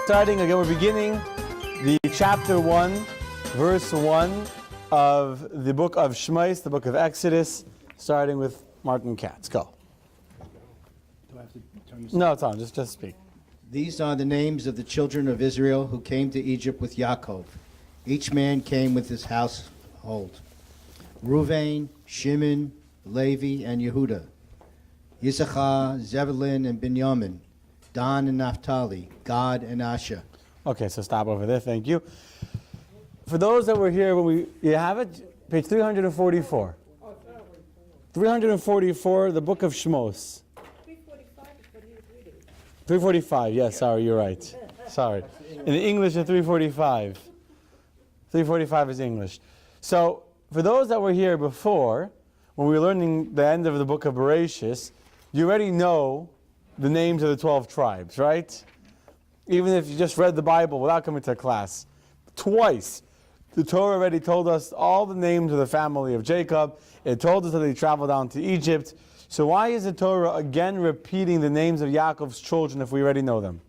starting again, we're beginning the chapter 1, verse 1 of the book of Shmos, the book of Exodus, starting with Martin Katz. Go. Do I have to turn this? No, it's on. Just speak. These are the names of the children of Israel who came to Egypt with Yaakov. Each man came with his household. Reuven, Shimon, Levi, and Yehuda. Yisachar, Zebulun, and Binyamin. Dan and Naphtali. Gad and Asher. Okay, so stop over there. Thank you. For those that were here, you have it? Page 344. 344, the book of Shmos. 345 is what he was reading. 345, yes, sorry, you're right. Sorry. In the English, it's 345. 345 is English. So, for those that were here before, when we were learning the end of the book of Bereshis, you already know the names of the 12 tribes, right? Even if you just read the Bible without coming to class. Twice, the Torah already told us all the names of the family of Jacob. It told us that they traveled down to Egypt. So why is the Torah again repeating the names of Yaakov's children if we already know them?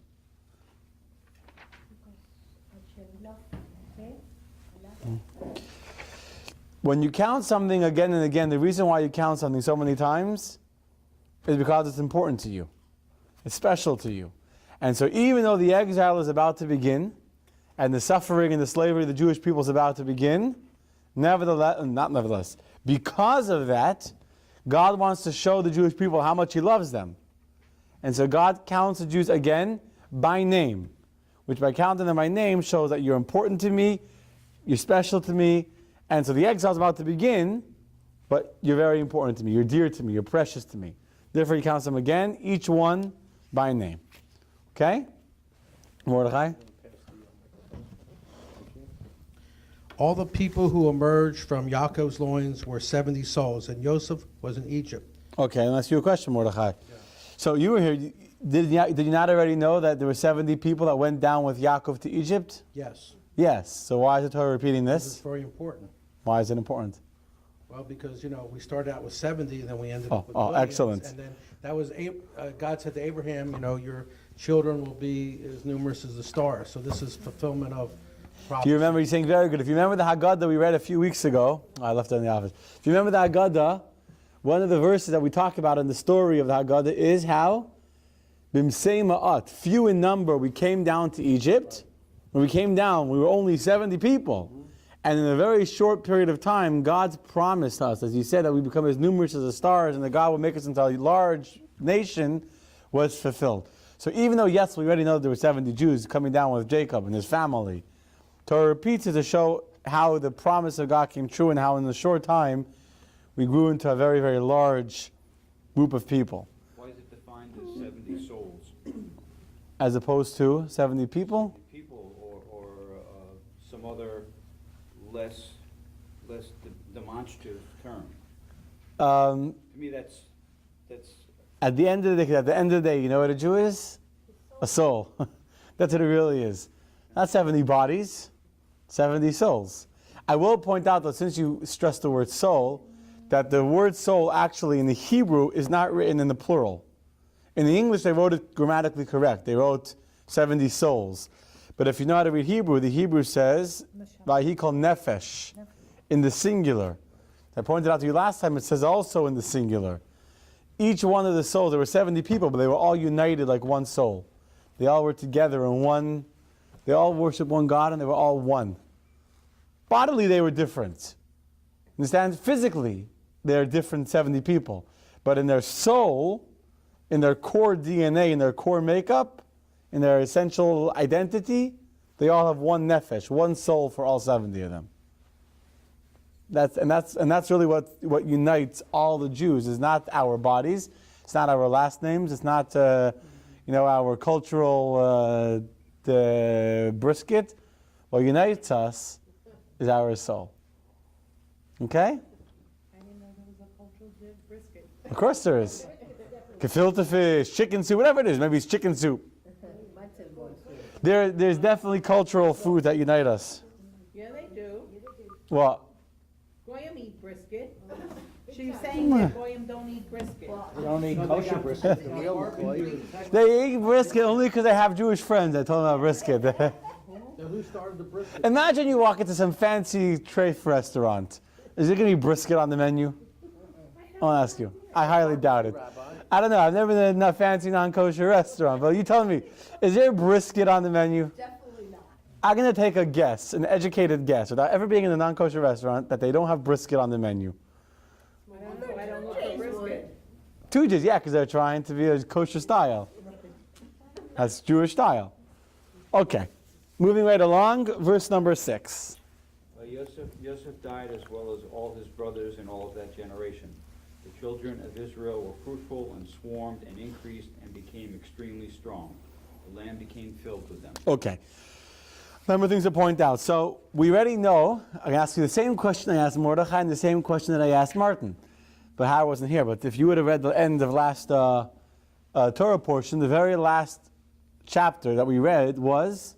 When you count something again and again, the reason why you count something so many times is because it's important to you. It's special to you. And so even though the exile is about to begin, and the suffering and the slavery of the Jewish people is about to begin, nevertheless, because of that, God wants to show the Jewish people how much He loves them. And so God counts the Jews again by name, which by counting them by name shows that you're important to me, you're special to me, and so the exile is about to begin, but you're very important to me, you're dear to me, you're precious to me. Therefore He counts them again, each one by name. Okay? Mordechai? All the people who emerged from Yaakov's loins were 70 souls, and Joseph was in Egypt. Okay, let me ask you a question, Mordechai. Yeah. So you were here. Did you not already know that there were 70 people that went down with Yaakov to Egypt? Yes. Yes. So why is the Torah repeating this? It's very important. Why is it important? Well, because, we started out with 70, and then we ended up with millions. Excellent. And then that was, God said to Abraham, your children will be as numerous as the stars. So this is fulfillment of prophecy. Do you remember, you're saying very good. If you remember the Haggadah we read a few weeks ago, I left it in the office. If you remember the Haggadah, one of the verses that we talk about in the story of the Haggadah is how, Bimsei Ma'at, few in number, we came down to Egypt. When we came down, we were only 70 people. And in a very short period of time, God's promised us, as He said, that we become as numerous as the stars and that God will make us into a large nation, was fulfilled. So even though, yes, we already know that there were 70 Jews coming down with Jacob and his family, Torah repeats it to show how the promise of God came true and how in a short time we grew into a very, very large group of people. Why is it defined as 70 souls? As opposed to 70 people? People or some other less demonstrative term. To me, that's. At the end of the day, you know what a Jew is? A soul. That's what it really is. Not 70 bodies, 70 souls. I will point out that since you stressed the word soul, that the word soul actually in the Hebrew is not written in the plural. In the English, they wrote it grammatically correct. They wrote 70 souls. But if you know how to read Hebrew, the Hebrew says, he called nefesh, in the singular. I pointed out to you last time, it says also in the singular. Each one of the souls, there were 70 people, but they were all united like one soul. They all were together in one, they all worshiped one God and they were all one. Bodily, they were different. Understand? Physically, they're different 70 people. But in their soul, in their core DNA, in their core makeup, in their essential identity, they all have one nefesh, one soul for all 70 of them. That's really what unites all the Jews. Is not our bodies, it's not our last names, it's not our cultural brisket. What unites us is our soul. Okay? I didn't know there was a cultural brisket. Of course there is. Gefilte fish, chicken soup, whatever it is. Maybe it's chicken soup. There's definitely cultural food that unite us. Yeah, they do. What? Goyim eat brisket. She's saying that Goyim don't eat brisket. We don't need kosher brisket, the real McCoy. They eat brisket only because they have Jewish friends that told them about brisket. Now, who started the brisket? Imagine you walk into some fancy treif restaurant. Is there going to be brisket on the menu? I'll ask you. I highly doubt it. I don't know. I've never been in a fancy non-kosher restaurant. But you tell me, is there brisket on the menu? Definitely not. I'm going to take a guess, an educated guess, without ever being in a non-kosher restaurant, that they don't have brisket on the menu. I don't look for brisket. Tujas, yeah, because they're trying to be a kosher style. That's Jewish style. Okay. Moving right along, verse number 6. Yosef died as well as all his brothers and all of that generation. The children of Israel were fruitful and swarmed and increased and became extremely strong. The land became filled with them. Okay. Number of things to point out. So we already know, I can ask you the same question I asked Mordechai and the same question that I asked Martin. But Howard wasn't here. But if you would have read the end of last Torah portion, the very last chapter that we read was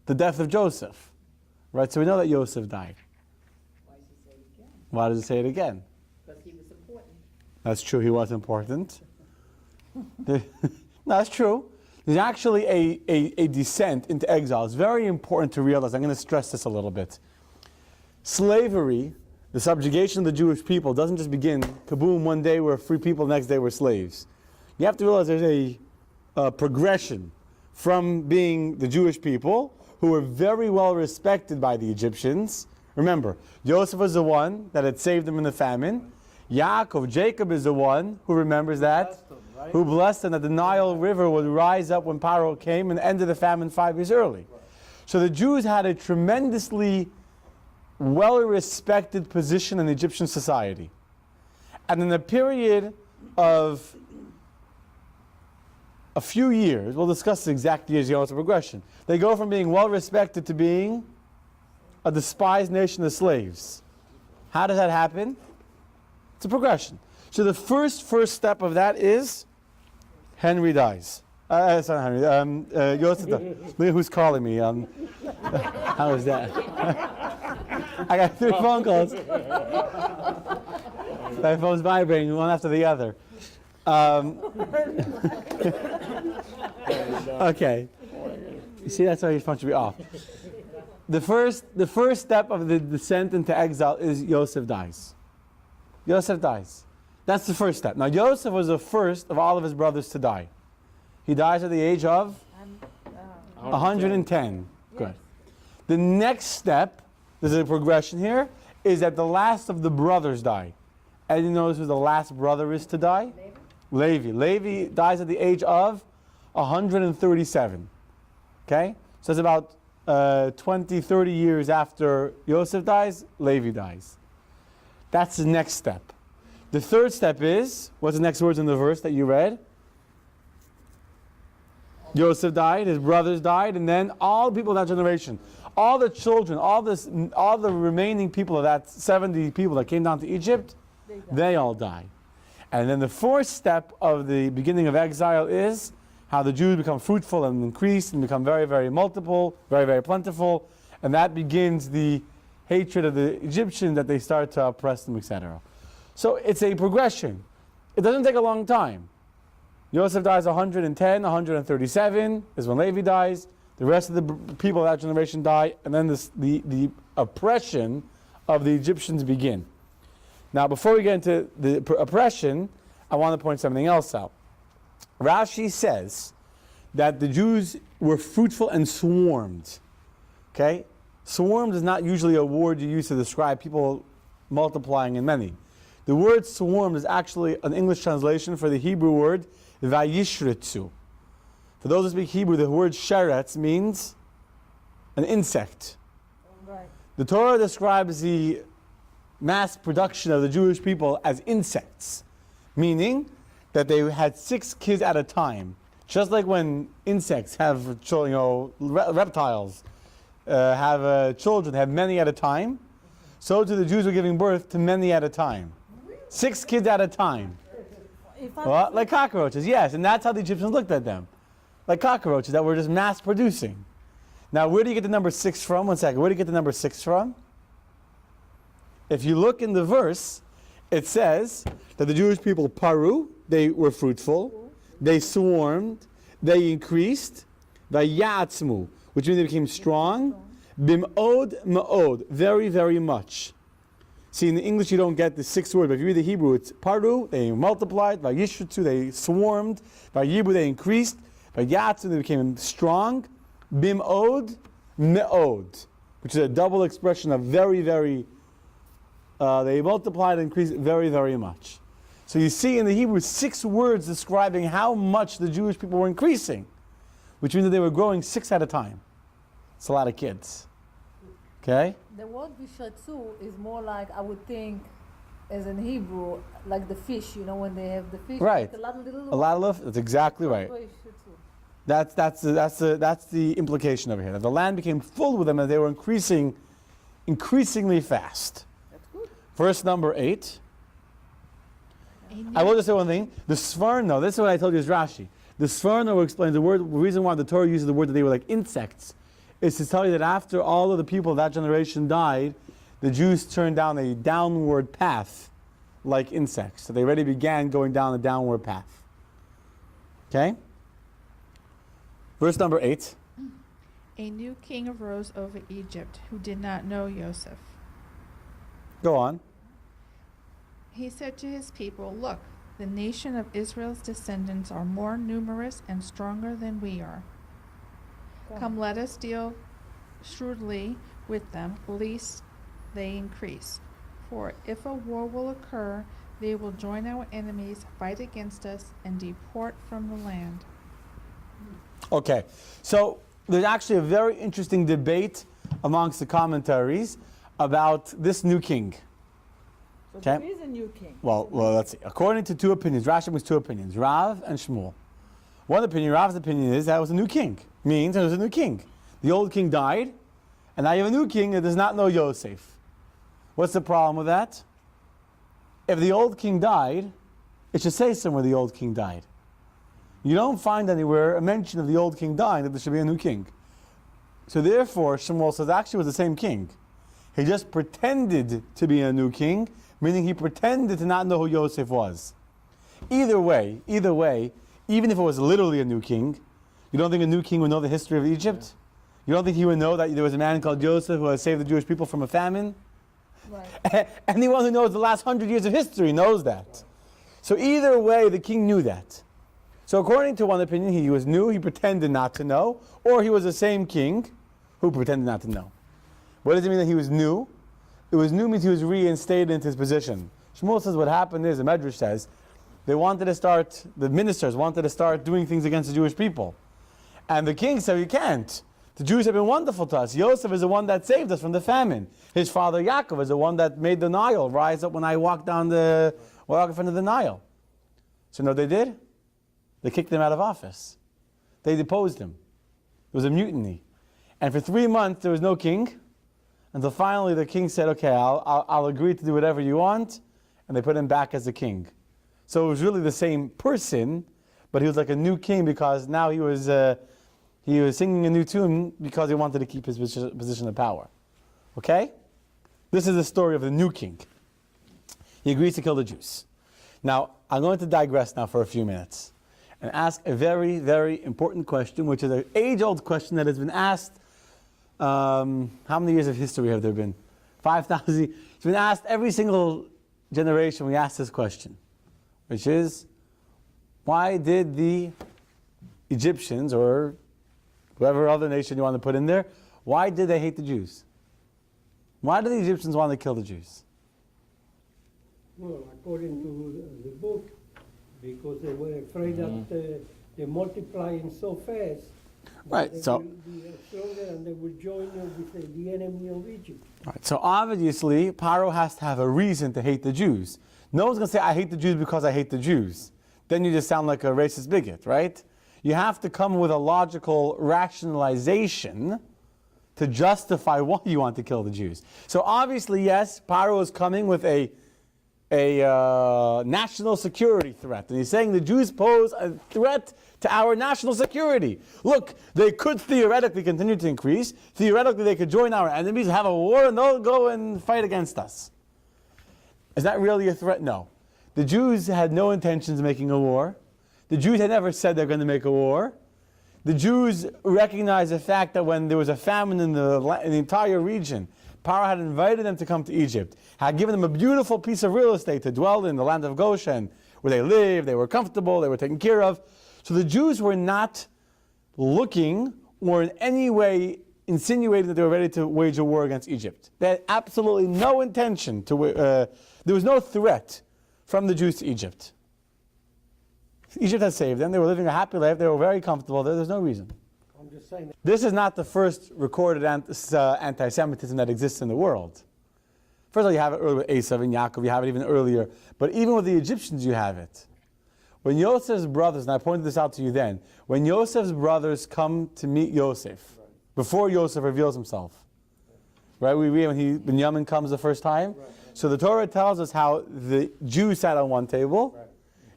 the death of Joseph. Right? So we know that Joseph died. Why does he say it again? Why does it say it again? Because he was important. That's true, he was important. No, that's true. There's actually a descent into exile. It's very important to realize. I'm going to stress this a little bit. Slavery, the subjugation of the Jewish people, doesn't just begin, kaboom, one day we're free people, next day we're slaves. You have to realize there's a progression from being the Jewish people, who were very well respected by the Egyptians. Remember, Joseph was the one that had saved them in the famine. Yaakov, Jacob, is the one who remembers that, who blessed them that the Nile River would rise up when Pharaoh came and ended the famine 5 years early. So the Jews had a tremendously well-respected position in Egyptian society. And in the period of a few years, we'll discuss the exact years, the progression. They go from being well-respected to being a despised nation of slaves. How does that happen? It's a progression. So the first step of that is Henry dies. It's not Henry. Joseph dies. Look at who's calling me. How is that? I got 3 phone calls. My phone's vibrating one after the other. Okay. You see, that's why he's supposed to be off. The first step of the descent into exile is Yosef dies. Yosef dies. That's the first step. Now, Yosef was the first of all of his brothers to die. He dies at the age of 110. Good. The next step, there's a progression here, is that the last of the brothers die. And you notice who the last brother is to die? Levi. Levi dies at the age of 137. Okay? So it's about 20, 30 years after Yosef dies, Levi dies. That's the next step. The third step is, what's the next words in the verse that you read? Joseph died, his brothers died, and then all the people of that generation, all the children, all the remaining people of that 70 people that came down to Egypt, they all die. And then the fourth step of the beginning of exile is how the Jews become fruitful and increase and become very, very multiple, very, very plentiful, and that begins the hatred of the Egyptians, that they start to oppress them, etc. So it's a progression. It doesn't take a long time. Joseph dies 110, 137 is when Levi dies. The rest of the people of that generation die, and then the oppression of the Egyptians begin. Now, before we get into the oppression, I want to point something else out. Rashi says that the Jews were fruitful and swarmed. Okay? Swarmed is not usually a word you use to describe people multiplying in many. The word swarmed is actually an English translation for the Hebrew word vayishritzu. For those who speak Hebrew, the word sheretz means an insect. Right. The Torah describes the mass production of the Jewish people as insects, meaning that they had 6 kids at a time. Just like when insects have, reptiles have children, have many at a time, so too the Jews were giving birth to many at a time. 6 kids at a time. Well, like cockroaches, yes, and that's how the Egyptians looked at them. Like cockroaches that were just mass producing. Now, where do you get the number 6 from? One second. Where do you get the number 6 from? If you look in the verse, it says that the Jewish people paru, they were fruitful, they swarmed, they increased, vayatzmu, which means they became strong, bim'od ma'od, very, very much. See, in the English you don't get the 6 words, but if you read the Hebrew, it's paru, they multiplied, vayishutzu, they swarmed, vayibu, they increased, vayatzu, they became strong, bim'od me'od, which is a double expression of very, very, they multiplied and increased very, very much. So you see in the Hebrew 6 words describing how much the Jewish people were increasing, which means that they were growing 6 at a time. It's a lot of kids. Okay? The word vishatzu is more like, I would think, as in Hebrew, like the fish, you know, when they have the fish. Right. Like a lot of little A lot of love. That's exactly right. That's the implication over here. That the land became full with them and they were increasingly fast. That's good. Verse number 8. I will just say one thing. The Sforno, this is what I told you is Rashi. The Sforno explains the reason why the Torah uses the word that they were like insects is to tell you that after all of the people of that generation died, the Jews turned down a downward path like insects. So they already began going down a downward path. Okay? Verse number 8. A new king arose over Egypt who did not know Joseph. Go on. He said to his people, "Look, the nation of Israel's descendants are more numerous and stronger than we are. Come, let us deal shrewdly with them, lest they increase. For if a war will occur, they will join our enemies, fight against us, and deport from the land." Okay, so there's actually a very interesting debate amongst the commentaries about this new king. So Okay. there is a new king. Well, let's see. According to 2 opinions, Rashi has 2 opinions, Rav and Shmuel. One opinion, Rav's opinion, is that it was a new king. Means it was a new king. The old king died, and now you have a new king that does not know Yosef. What's the problem with that? If the old king died, it should say somewhere the old king died. You don't find anywhere a mention of the old king dying that there should be a new king. So therefore, Shmuel says actually it was the same king. He just pretended to be a new king, meaning he pretended to not know who Yosef was. Either way, even if it was literally a new king, you don't think a new king would know the history of Egypt? You don't think he would know that there was a man called Joseph who had saved the Jewish people from a famine? Right. Anyone who knows the last 100 years of history knows that. So either way, the king knew that. So according to one opinion, he was new, he pretended not to know, or he was the same king who pretended not to know. What does it mean that he was new? It was new means he was reinstated into his position. Shmuel says what happened is, the Medrash says, the ministers wanted to start doing things against the Jewish people. And the king said, you can't. The Jews have been wonderful to us. Yosef is the one that saved us from the famine. His father Yaakov is the one that made the Nile rise up when I walked in front of the Nile. So you know what they did? They kicked him out of office. They deposed him. It was a mutiny. And for 3 months there was no king, until finally the king said, okay, I'll agree to do whatever you want, and they put him back as the king. So it was really the same person, but he was like a new king because now he was singing a new tune because he wanted to keep his position of power. Okay? This is the story of the new king. He agrees to kill the Jews. Now, I'm going to digress now for a few minutes and ask a very, very important question, which is an age-old question that has been asked. How many years of history have there been? 5,000. It's been asked every single generation. We ask this question, which is, why did the Egyptians, or whoever other nation you want to put in there, why did they hate the Jews? Why did the Egyptians want to kill the Jews? Well, according to the book, because they were afraid that they're multiplying so fast. Right, They so will be stronger and they will join with the enemy of Egypt. right, so obviously, Paro has to have a reason to hate the Jews. No one's going to say, I hate the Jews because I hate the Jews. Then you just sound like a racist bigot, right? You have to come with a logical rationalization to justify why you want to kill the Jews. So obviously, yes, Paro is coming with a national security threat. And he's saying the Jews pose a threat to our national security. Look, they could theoretically continue to increase. Theoretically, they could join our enemies, have a war, and they'll go and fight against us. Is that really a threat? No. The Jews had no intentions of making a war. The Jews had never said they're going to make a war. The Jews recognized the fact that when there was a famine in the entire region, Pharaoh had invited them to come to Egypt, had given them a beautiful piece of real estate to dwell in, the land of Goshen, where they lived, they were comfortable, they were taken care of. So the Jews were not looking or in any way insinuating that they were ready to wage a war against Egypt. They had absolutely no intention to, there was no threat from the Jews to Egypt. Egypt had saved them, they were living a happy life, they were very comfortable there, there's no reason. I'm just saying that. This is not the first recorded anti-Semitism that exists in the world. First of all, you have it earlier with Esav and Yaakov, you have it even earlier, but even with the Egyptians you have it. When Yosef's brothers, and I pointed this out to you then, when Yosef's brothers come to meet Yosef, before Yosef reveals himself, right? We read when Binyamin comes the first time. So the Torah tells us how the Jews sat on one table,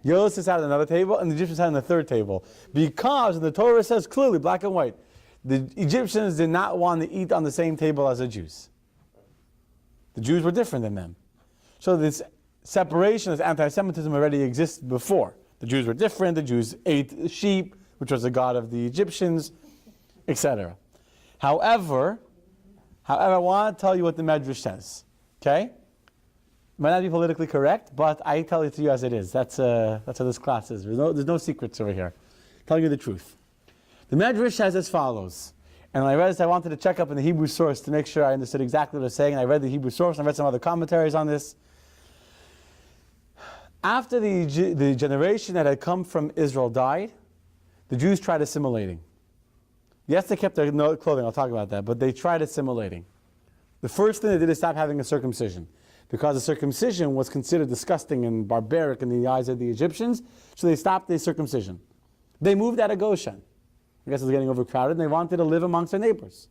Yosef sat at another table, and the Egyptians sat on the third table. Because the Torah says clearly, black and white, the Egyptians did not want to eat on the same table as the Jews. The Jews were different than them. So this separation, this anti-Semitism already existed before. The Jews were different, the Jews ate sheep, which was the god of the Egyptians, etc. However, I want to tell you what the Medrash says. Okay? Might not be politically correct, but I tell it to you as it is. That's how this class is. There's no secrets over here. I'm telling you the truth. The Medrash says as follows. And when I read this, I wanted to check up in the Hebrew source to make sure I understood exactly what it's saying. And I read the Hebrew source, and I read some other commentaries on this. After the generation that had come from Israel died, the Jews tried assimilating. Yes, they kept their clothing, I'll talk about that, but they tried assimilating. The first thing they did is stop having a circumcision, because the circumcision was considered disgusting and barbaric in the eyes of the Egyptians, so they stopped the circumcision. They moved out of Goshen. I guess it was getting overcrowded, and they wanted to live amongst their neighbors.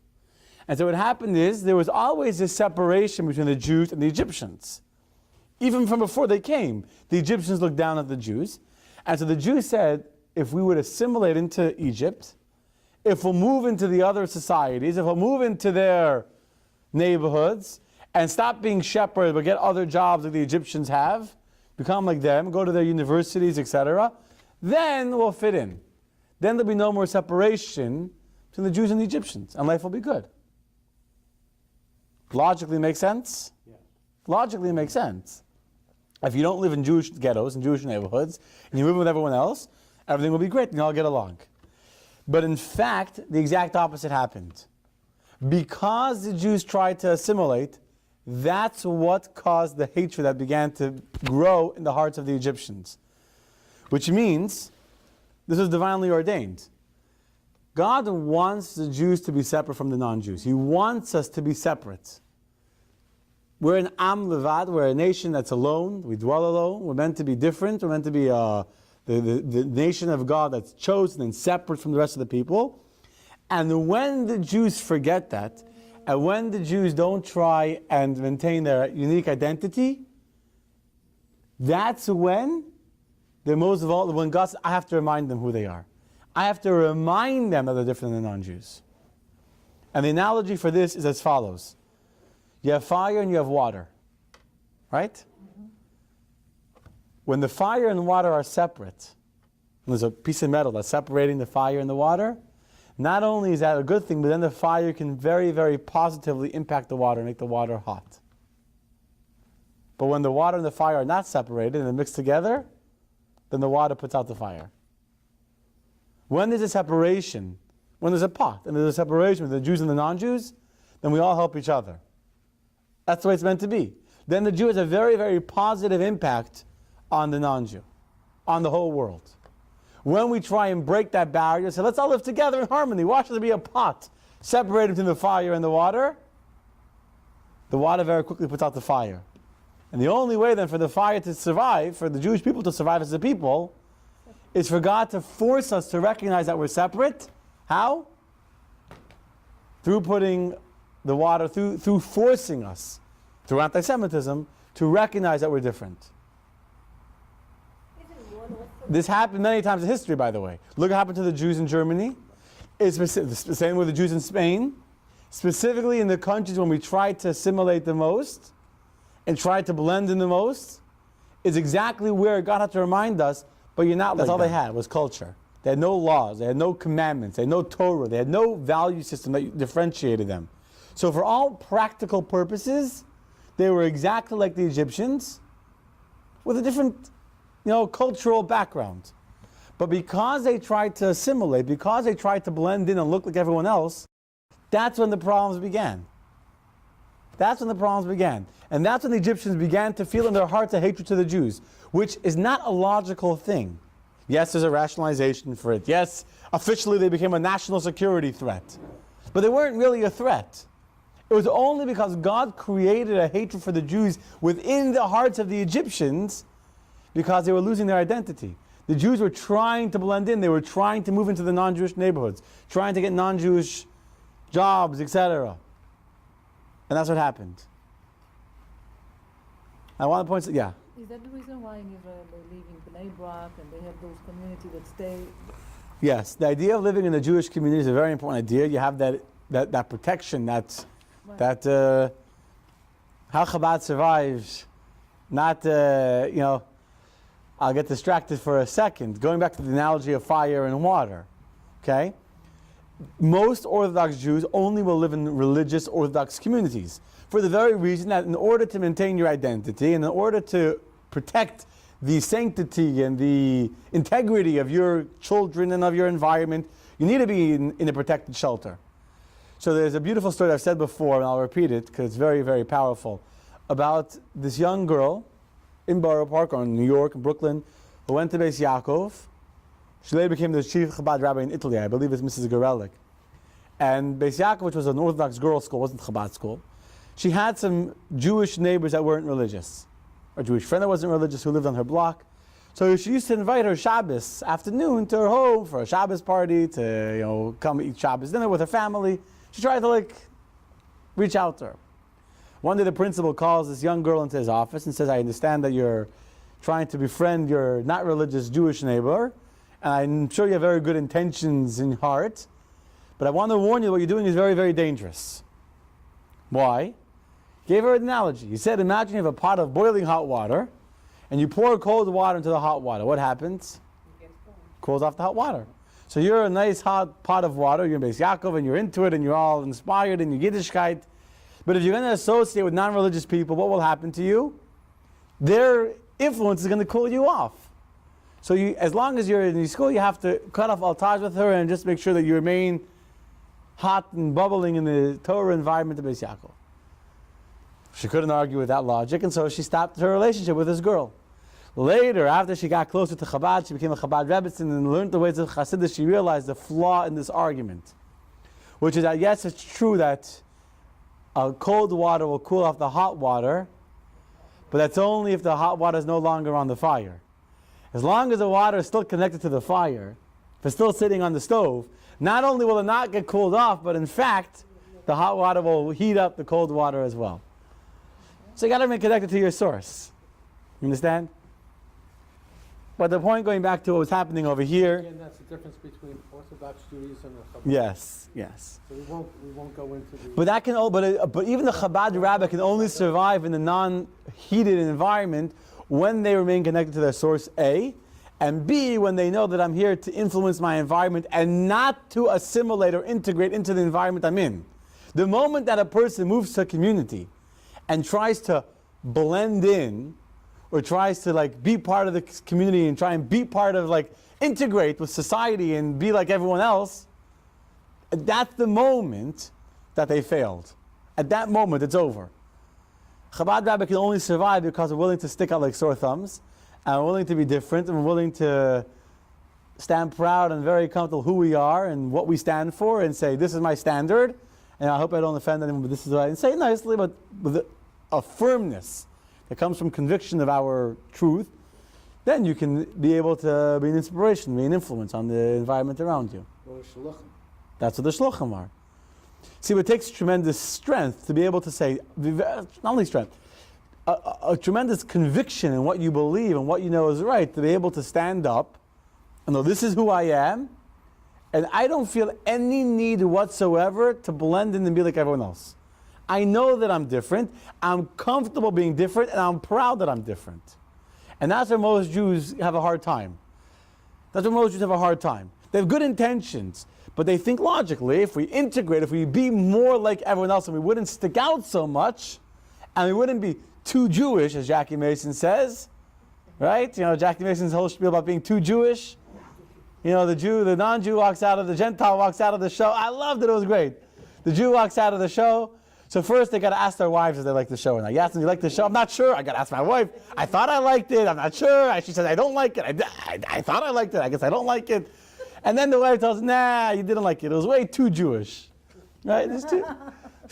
And so what happened is, there was always this separation between the Jews and the Egyptians. Even from before they came, the Egyptians looked down at the Jews. And so the Jews said, if we would assimilate into Egypt, if we'll move into the other societies, if we'll move into their neighborhoods, and stop being shepherds, but get other jobs like the Egyptians have, become like them, go to their universities, etc., then we'll fit in. Then there'll be no more separation between the Jews and the Egyptians, and life will be good. Logically makes sense? Yeah. Logically makes sense. If you don't live in Jewish ghettos and Jewish neighborhoods, and you live with everyone else, everything will be great, and you all get along. But in fact, the exact opposite happened. Because the Jews tried to assimilate, that's what caused the hatred that began to grow in the hearts of the Egyptians. Which means, this was divinely ordained. God wants the Jews to be separate from the non-Jews. He wants us to be separate. We're an Am Levad, we're a nation that's alone, we dwell alone, we're meant to be different, we're meant to be the nation of God that's chosen and separate from the rest of the people. And when the Jews forget that, and when the Jews don't try and maintain their unique identity, that's when, most of all, when God says, I have to remind them who they are. I have to remind them that they're different than non-Jews. And the analogy for this is as follows. You have fire and you have water, right? Mm-hmm. When the fire and the water are separate, and there's a piece of metal that's separating the fire and the water, not only is that a good thing, but then the fire can very, very positively impact the water and make the water hot. But when the water and the fire are not separated and they're mixed together, then the water puts out the fire. When there's a separation, when there's a pot and there's a separation between the Jews and the non-Jews, then we all help each other. That's the way it's meant to be. Then the Jew has a very, very positive impact on the non-Jew, on the whole world. When we try and break that barrier, say, let's all live together in harmony. Why should there be a pot separated between the fire and the water very quickly puts out the fire. And the only way then for the fire to survive, for the Jewish people to survive as a people, is for God to force us to recognize that we're separate. How? Through putting the water, through forcing us, through anti-Semitism, to recognize that we're different. This happened many times in history, by the way. Look what happened to the Jews in Germany. It's the same with the Jews in Spain. Specifically in the countries when we tried to assimilate the most, and tried to blend in the most is exactly where God had to remind us, but you're not. That's all they had was culture. They had no laws, they had no commandments, they had no Torah, they had no value system that differentiated them. So for all practical purposes, they were exactly like the Egyptians with a different, cultural background. But because they tried to assimilate, because they tried to blend in and look like everyone else, that's when the problems began. That's when the problems began. And that's when the Egyptians began to feel in their hearts a hatred to the Jews, which is not a logical thing. Yes, there's a rationalization for it. Yes, officially they became a national security threat. But they weren't really a threat. It was only because God created a hatred for the Jews within the hearts of the Egyptians because they were losing their identity. The Jews were trying to blend in. They were trying to move into the non-Jewish neighborhoods, trying to get non-Jewish jobs, etc. And that's what happened. I want to point to, yeah. Is that the reason why in Israel they live in Bnei Brak and they have those communities that stay? Yes, the idea of living in the Jewish community is a very important idea. You have that protection, how Chabad survives, I'll get distracted for a second. Going back to the analogy of fire and water, okay? Most Orthodox Jews only will live in religious Orthodox communities for the very reason that in order to maintain your identity and in order to protect the sanctity and the integrity of your children and of your environment, you need to be in a protected shelter. So there's a beautiful story I've said before, and I'll repeat it because it's very, very powerful, about this young girl in Borough Park or in New York, in Brooklyn, who went to Beis Yaakov. She later became the chief Chabad rabbi in Italy. I believe it's Mrs. Gorelik. And Beis Yaakov, which was an Orthodox girls' school, wasn't Chabad school, she had some Jewish neighbors that weren't religious. A Jewish friend that wasn't religious who lived on her block. So she used to invite her Shabbos afternoon to her home for a Shabbos party, to come eat Shabbos dinner with her family. She tried to reach out to her. One day the principal calls this young girl into his office and says, I understand that you're trying to befriend your not religious Jewish neighbor, and I'm sure you have very good intentions in heart, but I want to warn you that what you're doing is very, very dangerous. Why? He gave her an analogy. He said, imagine you have a pot of boiling hot water, and you pour cold water into the hot water. What happens? Cools off the hot water. So you're a nice hot pot of water, you're in Beis Yaakov, and you're into it, and you're all inspired in your Yiddishkeit. But if you're going to associate with non-religious people, what will happen to you? Their influence is going to cool you off. So as long as you're in your school, you have to cut off all ties with her and just make sure that you remain hot and bubbling in the Torah environment of Beis Yaakov. She couldn't argue with that logic, and so she stopped her relationship with this girl. Later, after she got closer to Chabad, she became a Chabad Rebbetzin and learned the ways of Chassidus. She realized the flaw in this argument, which is that yes, it's true that cold water will cool off the hot water, but that's only if the hot water is no longer on the fire. As long as the water is still connected to the fire, if it's still sitting on the stove, not only will it not get cooled off, but in fact, the hot water will heat up the cold water as well. So you got to remain connected to your source. You understand? But the point, going back to what was happening over here. Again, that's the difference between Orthodox Judaism and Chabad. Yes, yes. So we won't go into the. But that can, but even the Chabad rabbi can only survive in a non-heated environment when they remain connected to their source, A, and B, when they know that I'm here to influence my environment and not to assimilate or integrate into the environment I'm in. The moment that a person moves to a community and tries to blend in, or tries to be part of the community and try and be part of integrate with society and be like everyone else, that's the moment that they failed. At that moment, it's over. Chabad rabbi can only survive because we're willing to stick out like sore thumbs, and we're willing to be different, and we're willing to stand proud and very comfortable who we are and what we stand for, and say, this is my standard, and I hope I don't offend anyone, but this is what I, and say it nicely, but with a firmness that comes from conviction of our truth, then you can be able to be an inspiration, be an influence on the environment around you. That's what the shluchim are. See, it takes tremendous strength to be able to say, not only strength, a tremendous conviction in what you believe and what you know is right, to be able to stand up and know this is who I am, and I don't feel any need whatsoever to blend in and be like everyone else. I know that I'm different. I'm comfortable being different, and I'm proud that I'm different. And that's where most Jews have a hard time. That's where most Jews have a hard time. They have good intentions, but they think logically, if we integrate, if we be more like everyone else, and we wouldn't stick out so much, and we wouldn't be too Jewish, as Jackie Mason says, right? You know, Jackie Mason's whole spiel about being too Jewish. You know, the non-Jew walks out of the Gentile walks out of the show. I loved it. It was great. The Jew walks out of the show. So first they got to ask their wives if they like the show or not. You ask them, you like the show? I'm not sure. I got to ask my wife. I thought I liked it. I'm not sure. She says, I don't like it. I thought I liked it. I guess I don't like it. And then the wife tells, nah, you didn't like it. It was way too Jewish. Right? It's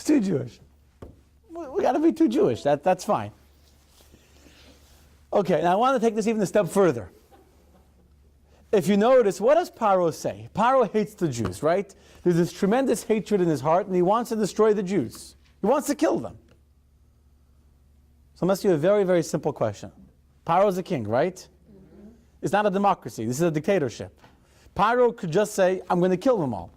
too Jewish. We got to be too Jewish. That's fine. Okay, now I want to take this even a step further. If you notice, what does Paro say? Paro hates the Jews, right? There's this tremendous hatred in his heart, and he wants to destroy the Jews. He wants to kill them. So I'm asking you a very, very simple question. Paro is a king, right? Mm-hmm. It's not a democracy. This is a dictatorship. Paro could just say, I'm going to kill them all.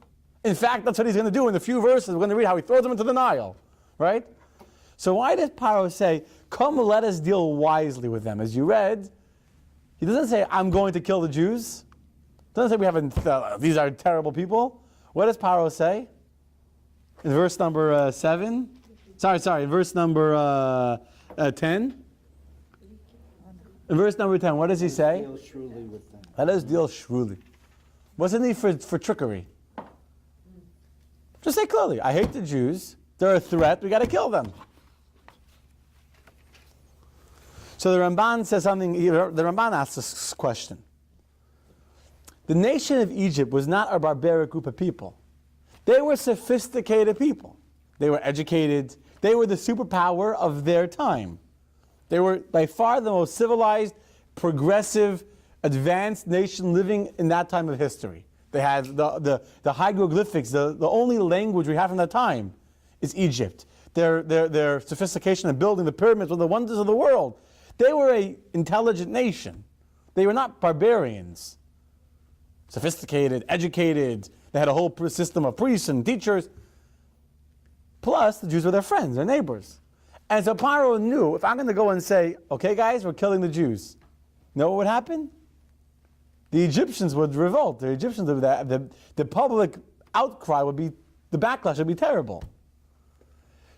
In fact, that's what he's going to do in a few verses. We're going to read how he throws them into the Nile, right? So why does Paro say, come let us deal wisely with them? As you read, he doesn't say, I'm going to kill the Jews. He doesn't say we have these are terrible people. What does Paro say? In verse number 7? In verse number 10? In verse number 10, what does he say? Deal shrewdly with them. Let us deal shrewdly. What's the need for trickery? Just say clearly, I hate the Jews. They're a threat. We got to kill them. So the Ramban says something, the Ramban asks this question. The nation of Egypt was not a barbaric group of people. They were sophisticated people. They were educated. They were the superpower of their time. They were by far the most civilized, progressive, advanced nation living in that time of history. They had the hieroglyphics, the only language we have from that time is Egypt. Their sophistication in building the pyramids were the wonders of the world. They were an intelligent nation. They were not barbarians. Sophisticated, educated. They had a whole system of priests and teachers. Plus, the Jews were their friends, their neighbors. And so Paro knew, if I'm going to go and say, okay guys, we're killing the Jews, you know what would happen? The Egyptians would revolt. The Egyptians, the public outcry would be, the backlash would be terrible.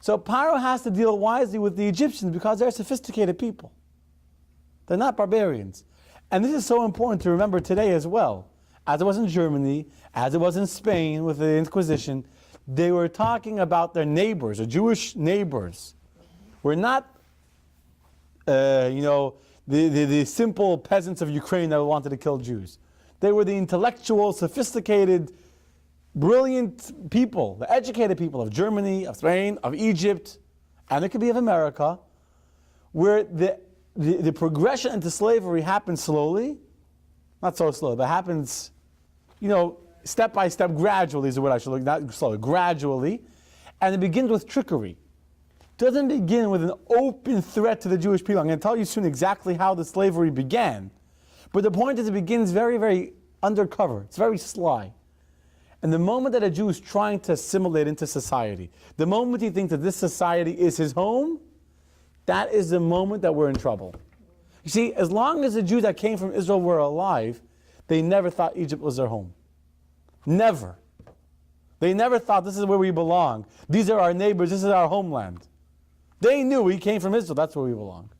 So Paro has to deal wisely with the Egyptians because they're sophisticated people. They're not barbarians. And this is so important to remember today as well. As it was in Germany, as it was in Spain with the Inquisition, they were talking about their neighbors, their Jewish neighbors. We're not, the simple peasants of Ukraine that wanted to kill Jews. They were the intellectual, sophisticated, brilliant people, the educated people of Germany, of Spain, of Egypt, and it could be of America, where the progression into slavery happens slowly, not so slow, but happens, step by step, gradually is the word I should look, not slowly, gradually, and it begins with trickery. It doesn't begin with an open threat to the Jewish people. I'm going to tell you soon exactly how the slavery began, but the point is it begins very, very undercover. It's very sly. And the moment that a Jew is trying to assimilate into society, the moment he thinks that this society is his home, that is the moment that we're in trouble. You see, as long as the Jews that came from Israel were alive, they never thought Egypt was their home. Never. They never thought this is where we belong. These are our neighbors, this is our homeland. They knew we came from Israel, that's where we belong.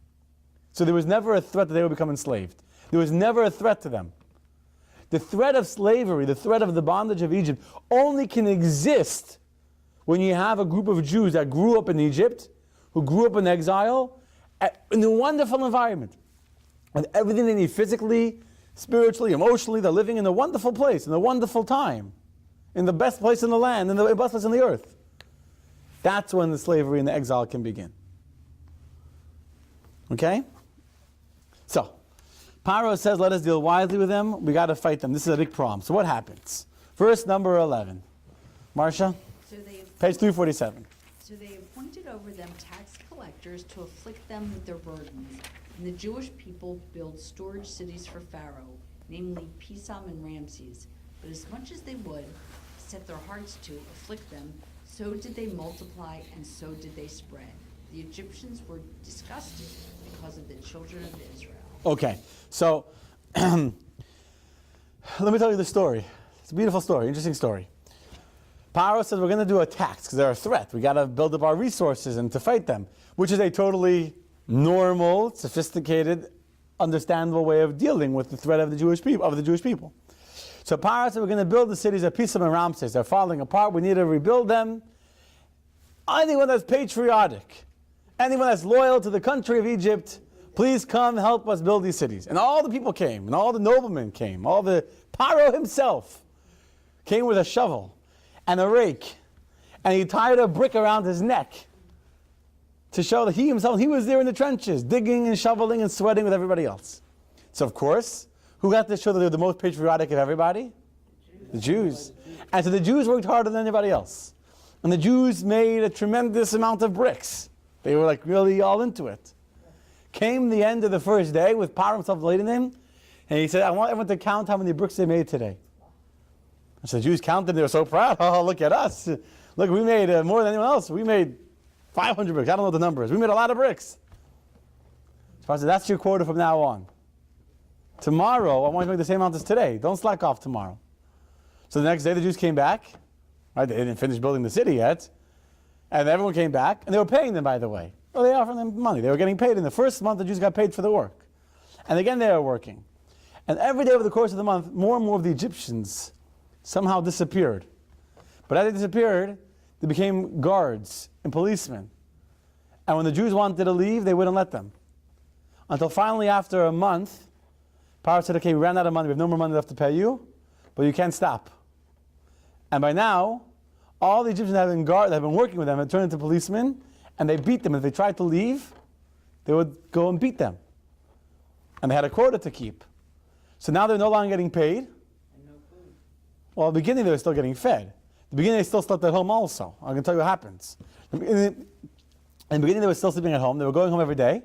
So there was never a threat that they would become enslaved. There was never a threat to them. The threat of slavery, the threat of the bondage of Egypt, only can exist when you have a group of Jews that grew up in Egypt, who grew up in exile, in a wonderful environment. With everything they need physically, spiritually, emotionally, they're living in a wonderful place, in a wonderful time, in the best place in the land, in the best place on the earth. That's when the slavery and the exile can begin. Okay? So, Paro says, let us deal wisely with them. We got to fight them. This is a big problem. So what happens? Verse number 11. Marcia? Page 347. So they appointed over them tax collectors to afflict them with their burdens. And the Jewish people built storage cities for Pharaoh, namely Pithom and Ramses. But as much as they would set their hearts to afflict them, So did they multiply, and so did they spread. The Egyptians were disgusted because of the children of Israel. Okay, so let me tell you the story. It's a beautiful story, interesting story. Paro says we're going to do a tax because they're a threat. We got to build up our resources and to fight them, which is a totally normal, sophisticated, understandable way of dealing with the threat of the Jewish people. So Paro said we're going to build the cities of Pisam and Ramses. They're falling apart. We need to rebuild them. Anyone that's patriotic, anyone that's loyal to the country of Egypt, please come help us build these cities. And all the people came, and all the noblemen came, all the Paro himself came with a shovel and a rake, and he tied a brick around his neck to show that he was there in the trenches, digging and shoveling and sweating with everybody else. So of course, who got to show that they're the most patriotic of everybody? The Jews. And so the Jews worked harder than anybody else. And the Jews made a tremendous amount of bricks. They were like really all into it. Came the end of the first day with Paro himself leading them, and he said, I want everyone to count how many bricks they made today. And so the Jews counted, they were so proud. Oh, look at us. Look, we made more than anyone else. We made 500 bricks. I don't know what the number is. We made a lot of bricks. So I said, that's your quota from now on. Tomorrow, I want you to make the same amount as today. Don't slack off tomorrow. So the next day, the Jews came back. Right? They didn't finish building the city yet. And everyone came back, and they were paying them, by the way. Well, they offered them money. They were getting paid. In the first month, the Jews got paid for the work. And again, they were working. And every day over the course of the month, more and more of the Egyptians somehow disappeared. But as they disappeared, they became guards and policemen. And when the Jews wanted to leave, they wouldn't let them. Until finally, after a month, Paro said, okay, we ran out of money. We have no more money left to pay you, but you can't stop. And by now, all the Egyptians that have been working with them had turned into policemen, and they beat them. If they tried to leave, they would go and beat them. And they had a quota to keep. So now they're no longer getting paid. And no food. Well, at the beginning they were still getting fed. At the beginning they still slept at home also. I can tell you what happens. In the beginning they were still sleeping at home. They were going home every day.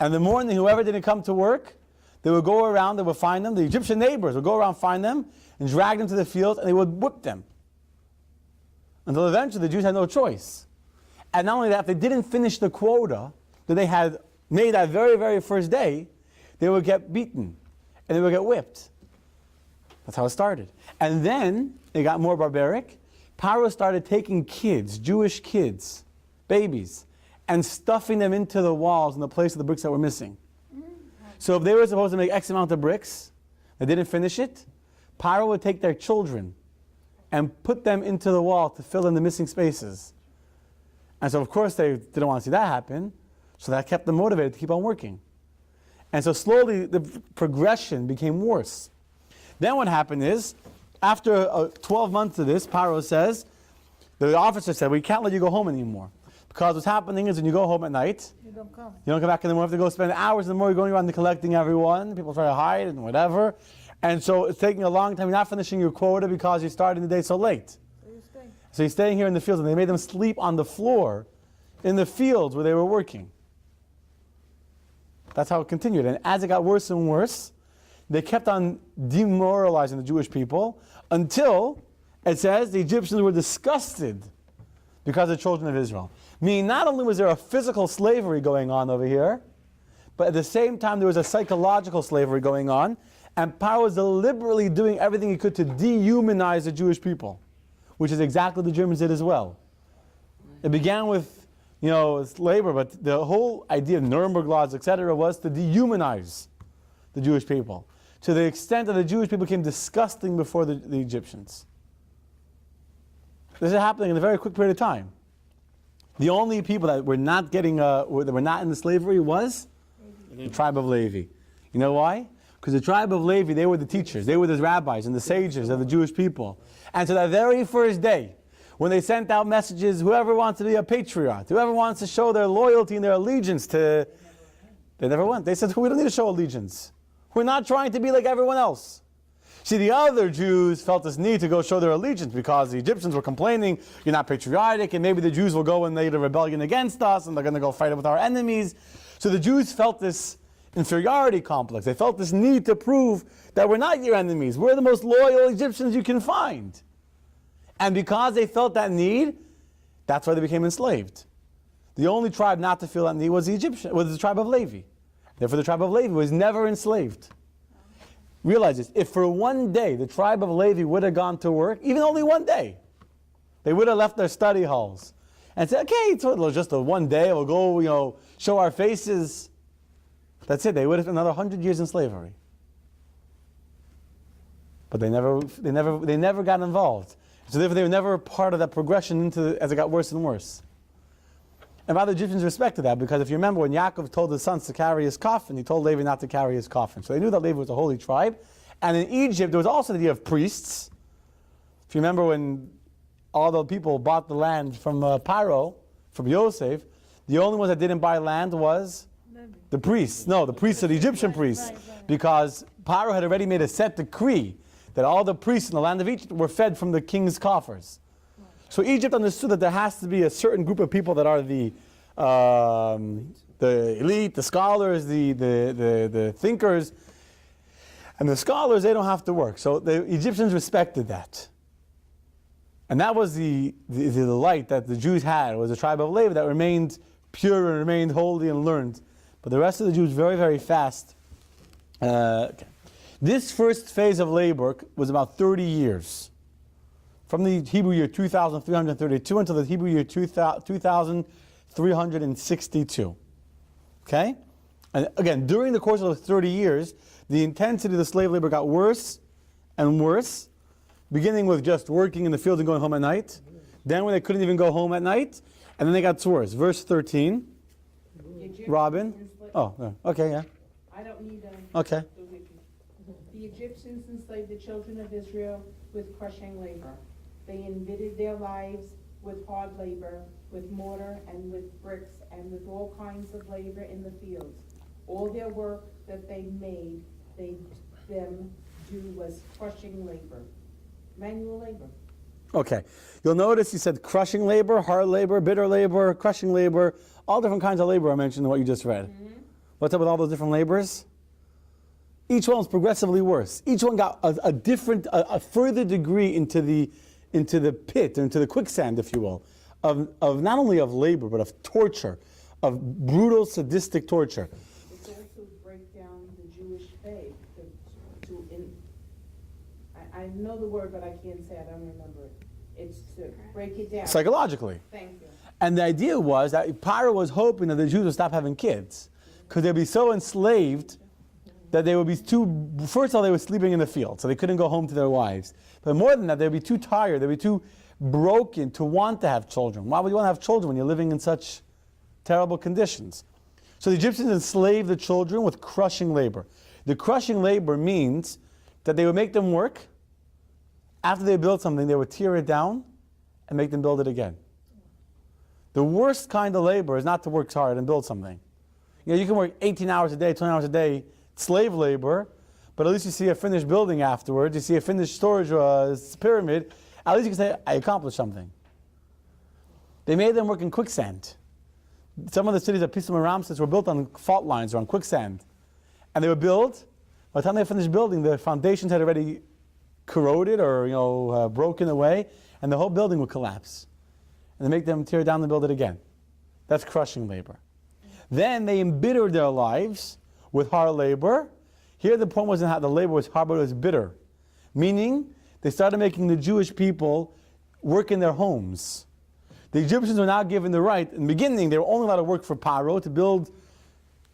And in the morning, whoever didn't come to work, they would go around, they would find them. The Egyptian neighbors would go around, find them, and drag them to the fields, and they would whip them. Until eventually the Jews had no choice. And not only that, if they didn't finish the quota that they had made that very, very first day, they would get beaten and they would get whipped. That's how it started. And then it got more barbaric. Paro started taking kids, Jewish kids, babies, and stuffing them into the walls in the place of the bricks that were missing. So if they were supposed to make X amount of bricks, they didn't finish it, Paro would take their children and put them into the wall to fill in the missing spaces. And so of course they didn't want to see that happen, so that kept them motivated to keep on working. And so slowly the progression became worse. Then what happened is, after 12 months of this, Paro says, the officer said, we can't let you go home anymore. Because what's happening is when you go home at night, You don't come. you don't come back in the morning, you have to go spend hours in the morning going around and collecting everyone. People try to hide and whatever. And so it's taking a long time. You're not finishing your quota because you're starting the day so late. So you stay. So he's staying here in the fields, and they made them sleep on the floor in the fields where they were working. That's how it continued. And as it got worse and worse, they kept on demoralizing the Jewish people until, it says, the Egyptians were disgusted because of the children of Israel. Meaning not only was there a physical slavery going on over here, but at the same time there was a psychological slavery going on, and Paro was deliberately doing everything he could to dehumanize the Jewish people, which is exactly what the Germans did as well. It began with, labor, but the whole idea of Nuremberg laws, etc., was to dehumanize the Jewish people, to the extent that the Jewish people became disgusting before the Egyptians. This is happening in a very quick period of time. The only people that were not getting, that were not in the slavery was the tribe of Levi. You know why? Because the tribe of Levi, they were the teachers, they were the rabbis and the sages of the Jewish people. And so that very first day, when they sent out messages, whoever wants to be a patriot, whoever wants to show their loyalty and their allegiance to, they never went. They said, we don't need to show allegiance. We're not trying to be like everyone else. See, the other Jews felt this need to go show their allegiance because the Egyptians were complaining, you're not patriotic, and maybe the Jews will go and lead a rebellion against us, and they're going to go fight with our enemies. So the Jews felt this inferiority complex. They felt this need to prove that we're not your enemies. We're the most loyal Egyptians you can find. And because they felt that need, That's why they became enslaved. The only tribe not to feel that need was the tribe of Levi. Therefore, the tribe of Levi was never enslaved. Realize this, if for one day the tribe of Levi would have gone to work, even only one day, they would have left their study halls and said, okay, it's just a one day, we'll go, show our faces. That's it, they would have another 100 years in slavery. But they never got involved. So therefore they were never part of that progression as it got worse and worse. And by the Egyptians respected that, because if you remember when Yaakov told his sons to carry his coffin, he told Levi not to carry his coffin. So they knew that Levi was a holy tribe. And in Egypt, there was also the idea of priests. If you remember when all the people bought the land from Paro, from Yosef, the only ones that didn't buy land was the priests. No, the priests are the Egyptian priests. Because Paro had already made a set decree that all the priests in the land of Egypt were fed from the king's coffers. So Egypt understood that there has to be a certain group of people that are the elite, the scholars, the thinkers. And the scholars, they don't have to work. So the Egyptians respected that. And that was the light that the Jews had. It was a tribe of Levi that remained pure and remained holy and learned. But the rest of the Jews very, very fast. This first phase of labor was about 30 years. From the Hebrew year 2332 until the Hebrew year 2362. Okay? And again, during the course of those 30 years, the intensity of the slave labor got worse and worse, beginning with just working in the fields and going home at night. Then when they couldn't even go home at night, and then they got worse. Verse 13. Robin? Oh, okay, yeah. I don't need them. Okay. The Egyptians enslaved the children of Israel with crushing labor. They embittered their lives with hard labor, with mortar and with bricks, and with all kinds of labor in the fields. All their work that they made them do was crushing labor, manual labor. Okay. You'll notice he said crushing labor, hard labor, bitter labor, crushing labor, all different kinds of labor are mentioned in what you just read. Mm-hmm. What's up with all those different labors? Each one was progressively worse. Each one got a further degree into the pit, into the quicksand, if you will, of not only of labor, but of torture, of brutal, sadistic torture. It's also to break down the Jewish faith. I know the word, but I can't say it. I don't remember it. It's to break it down. Psychologically. Thank you. And the idea was that Paro was hoping that the Jews would stop having kids, because they'd be so enslaved that they would be first of all, they were sleeping in the field, so they couldn't go home to their wives. But more than that, they'd be too tired, they'd be too broken to want to have children. Why would you want to have children when you're living in such terrible conditions? So the Egyptians enslaved the children with crushing labor. The crushing labor means that they would make them work. After they built something, they would tear it down and make them build it again. The worst kind of labor is not to work hard and build something. You can work 18 hours a day, 20 hours a day, slave labor, but at least you see a finished building afterwards, you see a finished storage pyramid, at least you can say, I accomplished something. They made them work in quicksand. Some of the cities of Pisum and Ramses were built on fault lines or on quicksand. And they were built, by the time they finished building, the foundations had already corroded or broken away, and the whole building would collapse. And they make them tear down and build it again. That's crushing labor. Then they embittered their lives with hard labor. Here the point wasn't how the labor was hard, but it was bitter. Meaning, they started making the Jewish people work in their homes. The Egyptians were now given the right. In the beginning, they were only allowed to work for Paro to build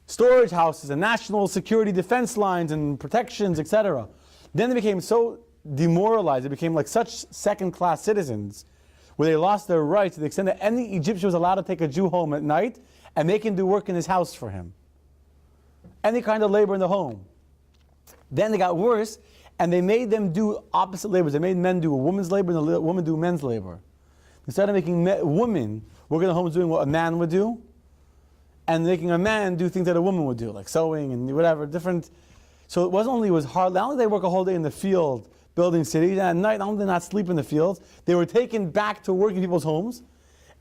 storage houses and national security defense lines and protections, etc. Then they became so demoralized, they became like such second-class citizens, where they lost their rights to the extent that any Egyptian was allowed to take a Jew home at night and make him do work in his house for him. Any kind of labor in the home. Then they got worse, and they made them do opposite labors. They made men do a woman's labor and a woman do men's labor. They started making women work in the homes doing what a man would do, and making a man do things that a woman would do, like sewing and whatever, different. So it wasn't only was hard, not only did they work a whole day in the field building cities, and at night not only did they not sleep in the fields, they were taken back to work in people's homes.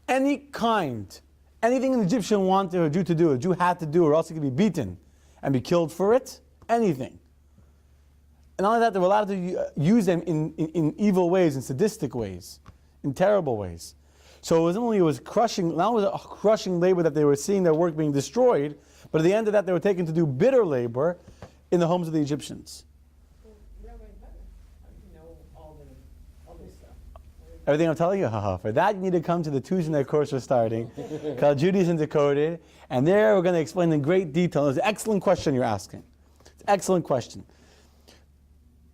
Any kind, anything an Egyptian wanted a Jew to do, a Jew had to do, or else he could be beaten and be killed for it. Anything. And not only that, they were allowed to use them in evil ways, in sadistic ways, in terrible ways. So it wasn't only it was crushing, not was it crushing labor that they were seeing their work being destroyed, but at the end of that they were taken to do bitter labor in the homes of the Egyptians. Rabbi, how do you know all this stuff? Everything I'm telling you, haha. For that, you need to come to the Tuesday night course we're starting, called Judaism Decoded, and there we're going to explain in great detail. It's an excellent question you're asking. It's an excellent question.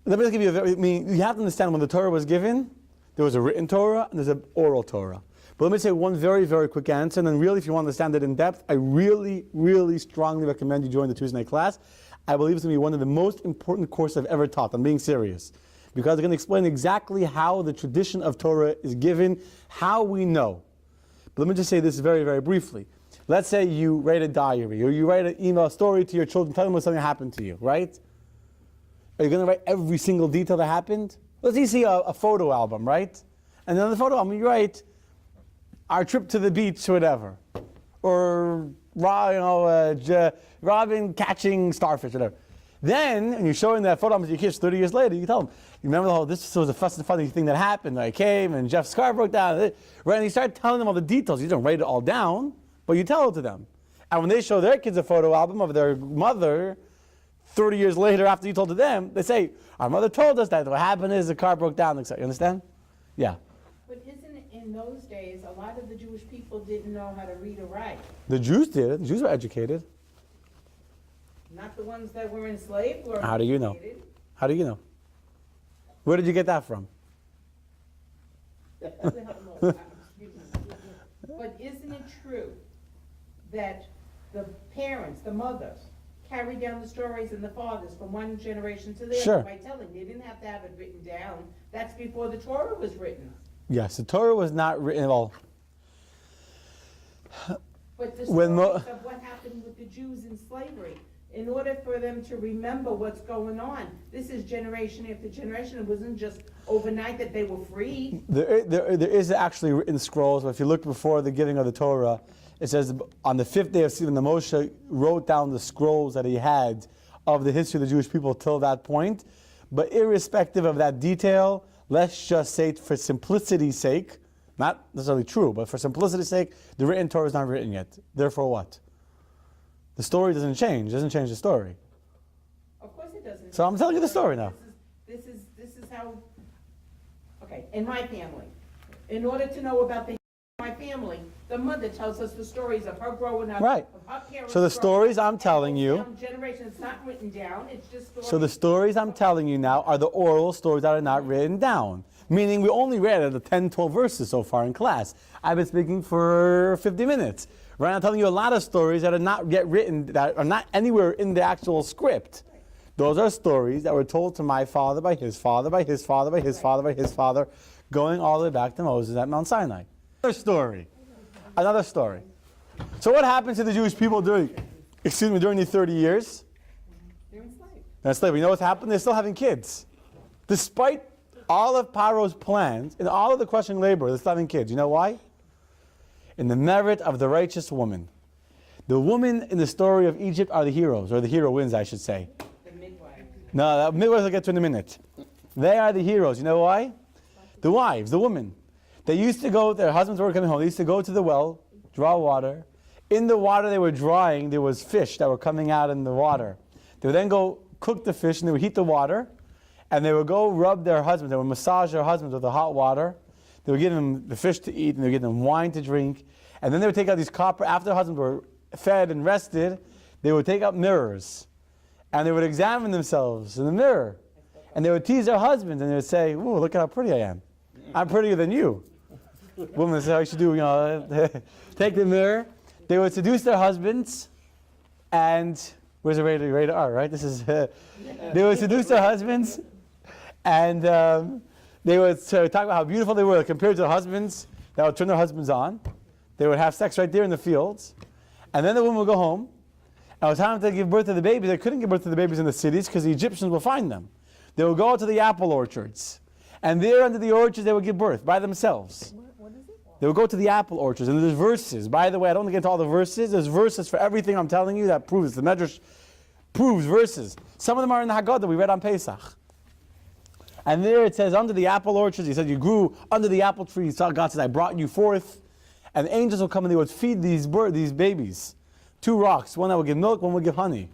Let me just give you you have to understand when the Torah was given, there was a written Torah and there's an oral Torah. But let me say one very, very quick answer, and then really, if you want to understand it in depth, I really, really strongly recommend you join the Tuesday night class. I believe it's going to be one of the most important courses I've ever taught. I'm being serious. Because I'm going to explain exactly how the tradition of Torah is given, how we know. But let me just say this very, very briefly. Let's say you write a diary, or you write an email story to your children, telling them something happened to you, right? Are you going to write every single detail that happened? Let's say you see a photo album, right? And then on the photo album you write, our trip to the beach, or whatever. Or, Robin catching starfish, whatever. Then, and you're showing that photo album to your kids 30 years later, you tell them, you remember this was a funny thing that happened. I came and Jeff's car broke down. Right? And you start telling them all the details. You don't write it all down, but you tell it to them. And when they show their kids a photo album of their mother, 30 years later after you told it to them, they say, our mother told us that what happened is the car broke down. You understand? Yeah. But isn't it in those days, a lot of the Jewish people didn't know how to read or write? The Jews did. The Jews were educated. Not the ones that were enslaved were How do you know? educated. How do you know? Where did you get that from? But isn't it true that the parents, the mothers, carried down the stories and the fathers from one generation to the Sure. other by telling? They didn't have to have it written down. That's before the Torah was written. Yes, the Torah was not written at all. But the When stories of what happened with the Jews in slavery, in order for them to remember what's going on, this is generation after generation. It wasn't just overnight that they were free. There is actually written scrolls, but if you look before the giving of the Torah, it says on the 5th day of Sivan, the Moshe wrote down the scrolls that he had of the history of the Jewish people till that point. But irrespective of that detail, let's just say for simplicity's sake, not necessarily true, but for simplicity's sake, the written Torah is not written yet. Therefore what? The story doesn't change. It doesn't change the story. Of course it doesn't. So I'm telling you the story now. This is how, okay, in my family, in order to know about my family, the mother tells us the stories of her growing up, Right. of her parents. So the growing stories up, I'm telling and you- down generation, it's not written down, it's just stories. So the stories I'm telling you now are the oral stories that are not written down. Meaning we only read the 10, 12 verses so far in class. I've been speaking for 50 minutes. Right now I'm telling you a lot of stories that are not yet written, that are not anywhere in the actual script. Those are stories that were told to my father by his father, by his father, by his father, by his father, going all the way back to Moses at Mount Sinai. Another story. Another story. So what happened to the Jewish people during the 30 years? They're enslaved. They're enslaved. You know what's happened? They're still having kids. Despite all of Paro's plans and all of the crushing labor, they're still having kids. You know why? In the merit of the righteous woman. The women in the story of Egypt are the heroes, or the heroines, I should say. The midwives. No, the midwives I'll get to in a minute. They are the heroes. You know why? The wives, the women. They used to go, their husbands were coming home, they used to go to the well, draw water. In the water they were drawing, there was fish that were coming out in the water. They would then go cook the fish, and they would heat the water, and they would go rub their husbands, they would massage their husbands with the hot water. They would give them the fish to eat, and they would give them wine to drink. And then they would take out these copper, after their husbands were fed and rested, they would take out mirrors. And they would examine themselves in the mirror. And they would tease their husbands, and they would say, ooh, look at how pretty I am. I'm prettier than you. Women would say, how you should do, take the mirror. They would seduce their husbands, and where's the rated R, right? This is, they would seduce their husbands, and they would talk about how beautiful they were compared to the husbands that would turn their husbands on. They would have sex right there in the fields. And then the woman would go home. And it was time to give birth to the babies. They couldn't give birth to the babies in the cities because the Egyptians will find them. They would go out to the apple orchards. And there under the orchards they would give birth by themselves. What is it? They would go to the apple orchards. And there's verses. By the way, I don't want to get into all the verses. There's verses for everything I'm telling you that proves. The Medrash proves verses. Some of them are in the Haggadah we read on Pesach. And there it says, under the apple orchards, he said, you grew under the apple tree. God says, I brought you forth. And the angels would come and they would feed these babies. 2 rocks, one that would give milk, one would give honey.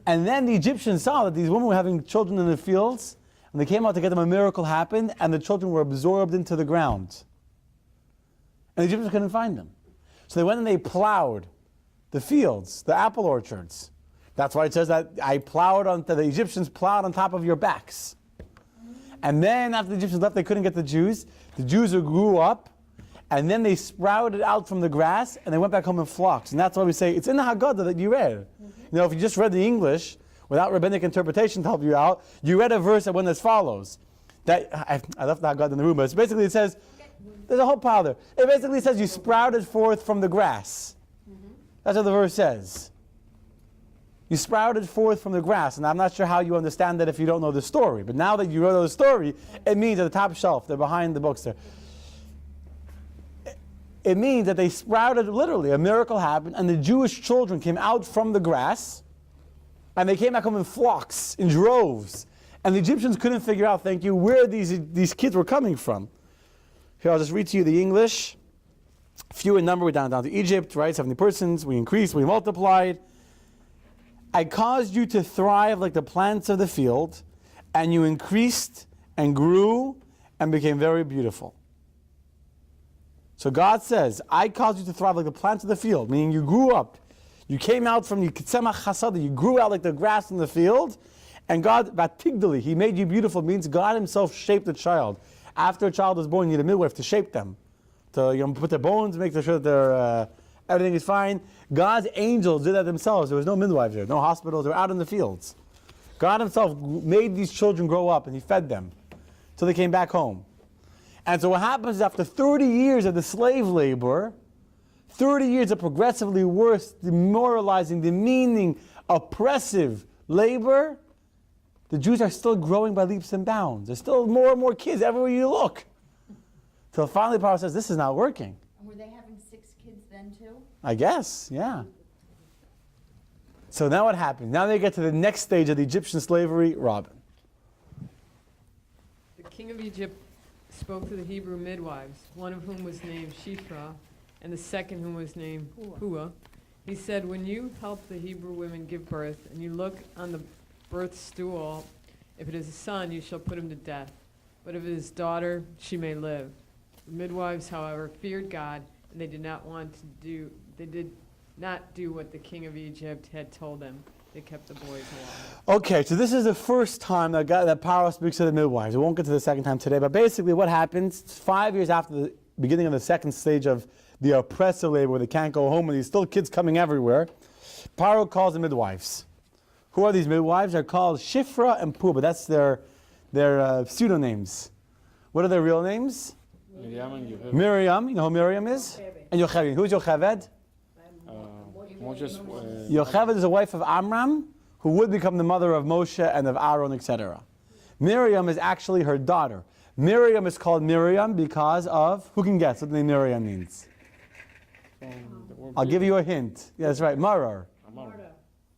And then the Egyptians saw that these women were having children in the fields, and they came out to get them. A miracle happened, and the children were absorbed into the ground. And the Egyptians couldn't find them. So they went and they plowed the fields, the apple orchards. That's why it says that the Egyptians plowed on top of your backs. And then after the Egyptians left, they couldn't get the Jews. The Jews grew up, and then they sprouted out from the grass, and they went back home in flocks. And that's why we say, it's in the Haggadah that you read. You know, if you just read the English, without rabbinic interpretation to help you out, you read a verse that went as follows. That I left the Haggadah in the room, but basically it says, there's a whole pile there. It basically says you sprouted forth from the grass. That's what the verse says. You sprouted forth from the grass, and I'm not sure how you understand that if you don't know the story. But now that you know the story, it means at the top shelf, they're behind the books there. It means that they sprouted literally. A miracle happened, and the Jewish children came out from the grass, and they came back home in flocks, in droves. And the Egyptians couldn't figure out, thank you, where these kids were coming from. Here, I'll just read to you the English. Few in number, we're down to Egypt, right? 70 persons, we increased, we multiplied. I caused you to thrive like the plants of the field, and you increased and grew and became very beautiful. So God says, I caused you to thrive like the plants of the field, meaning you grew up. You came out from you grew out like the grass in the field, and God, Batigdali, He made you beautiful, means God Himself shaped the child. After a child is born, you need a midwife to shape them, to put their bones, make sure that everything is fine. God's angels did that themselves. There was no midwives there, no hospitals. They were out in the fields. God Himself made these children grow up, and He fed them till they came back home. And so what happens is after 30 years of the slave labor, 30 years of progressively worse, demoralizing, demeaning, oppressive labor, the Jews are still growing by leaps and bounds. There's still more and more kids everywhere you look. Till finally Pharaoh says, this is not working. And were they having 6 kids then too? I guess, yeah. So now what happens? Now they get to the next stage of the Egyptian slavery, Robin. The king of Egypt spoke to the Hebrew midwives, one of whom was named Shiphrah, and the second whom was named Hua. He said, when you help the Hebrew women give birth, and you look on the birth stool, if it is a son, you shall put him to death. But if it is daughter, she may live. The midwives, however, feared God, and they did not do what the king of Egypt had told them. They kept the boys alive. Okay, so this is the first time that Pharaoh speaks to the midwives. We won't get to the second time today, but basically what happens, 5 years after the beginning of the second stage of the oppressive labor, where they can't go home and there's still kids coming everywhere, Pharaoh calls the midwives. Who are these midwives? They're called Shiphrah and Puah, but that's their pseudonames. What are their real names? Miriam, you know who Miriam is? And Yocheved. Who's Yocheved? Yocheved is the wife of Amram, who would become the mother of Moshe and of Aaron, etc. Miriam is actually her daughter. Miriam is called Miriam because of, who can guess what the name Miriam means? I'll give you a hint. Yeah, that's right, Marar.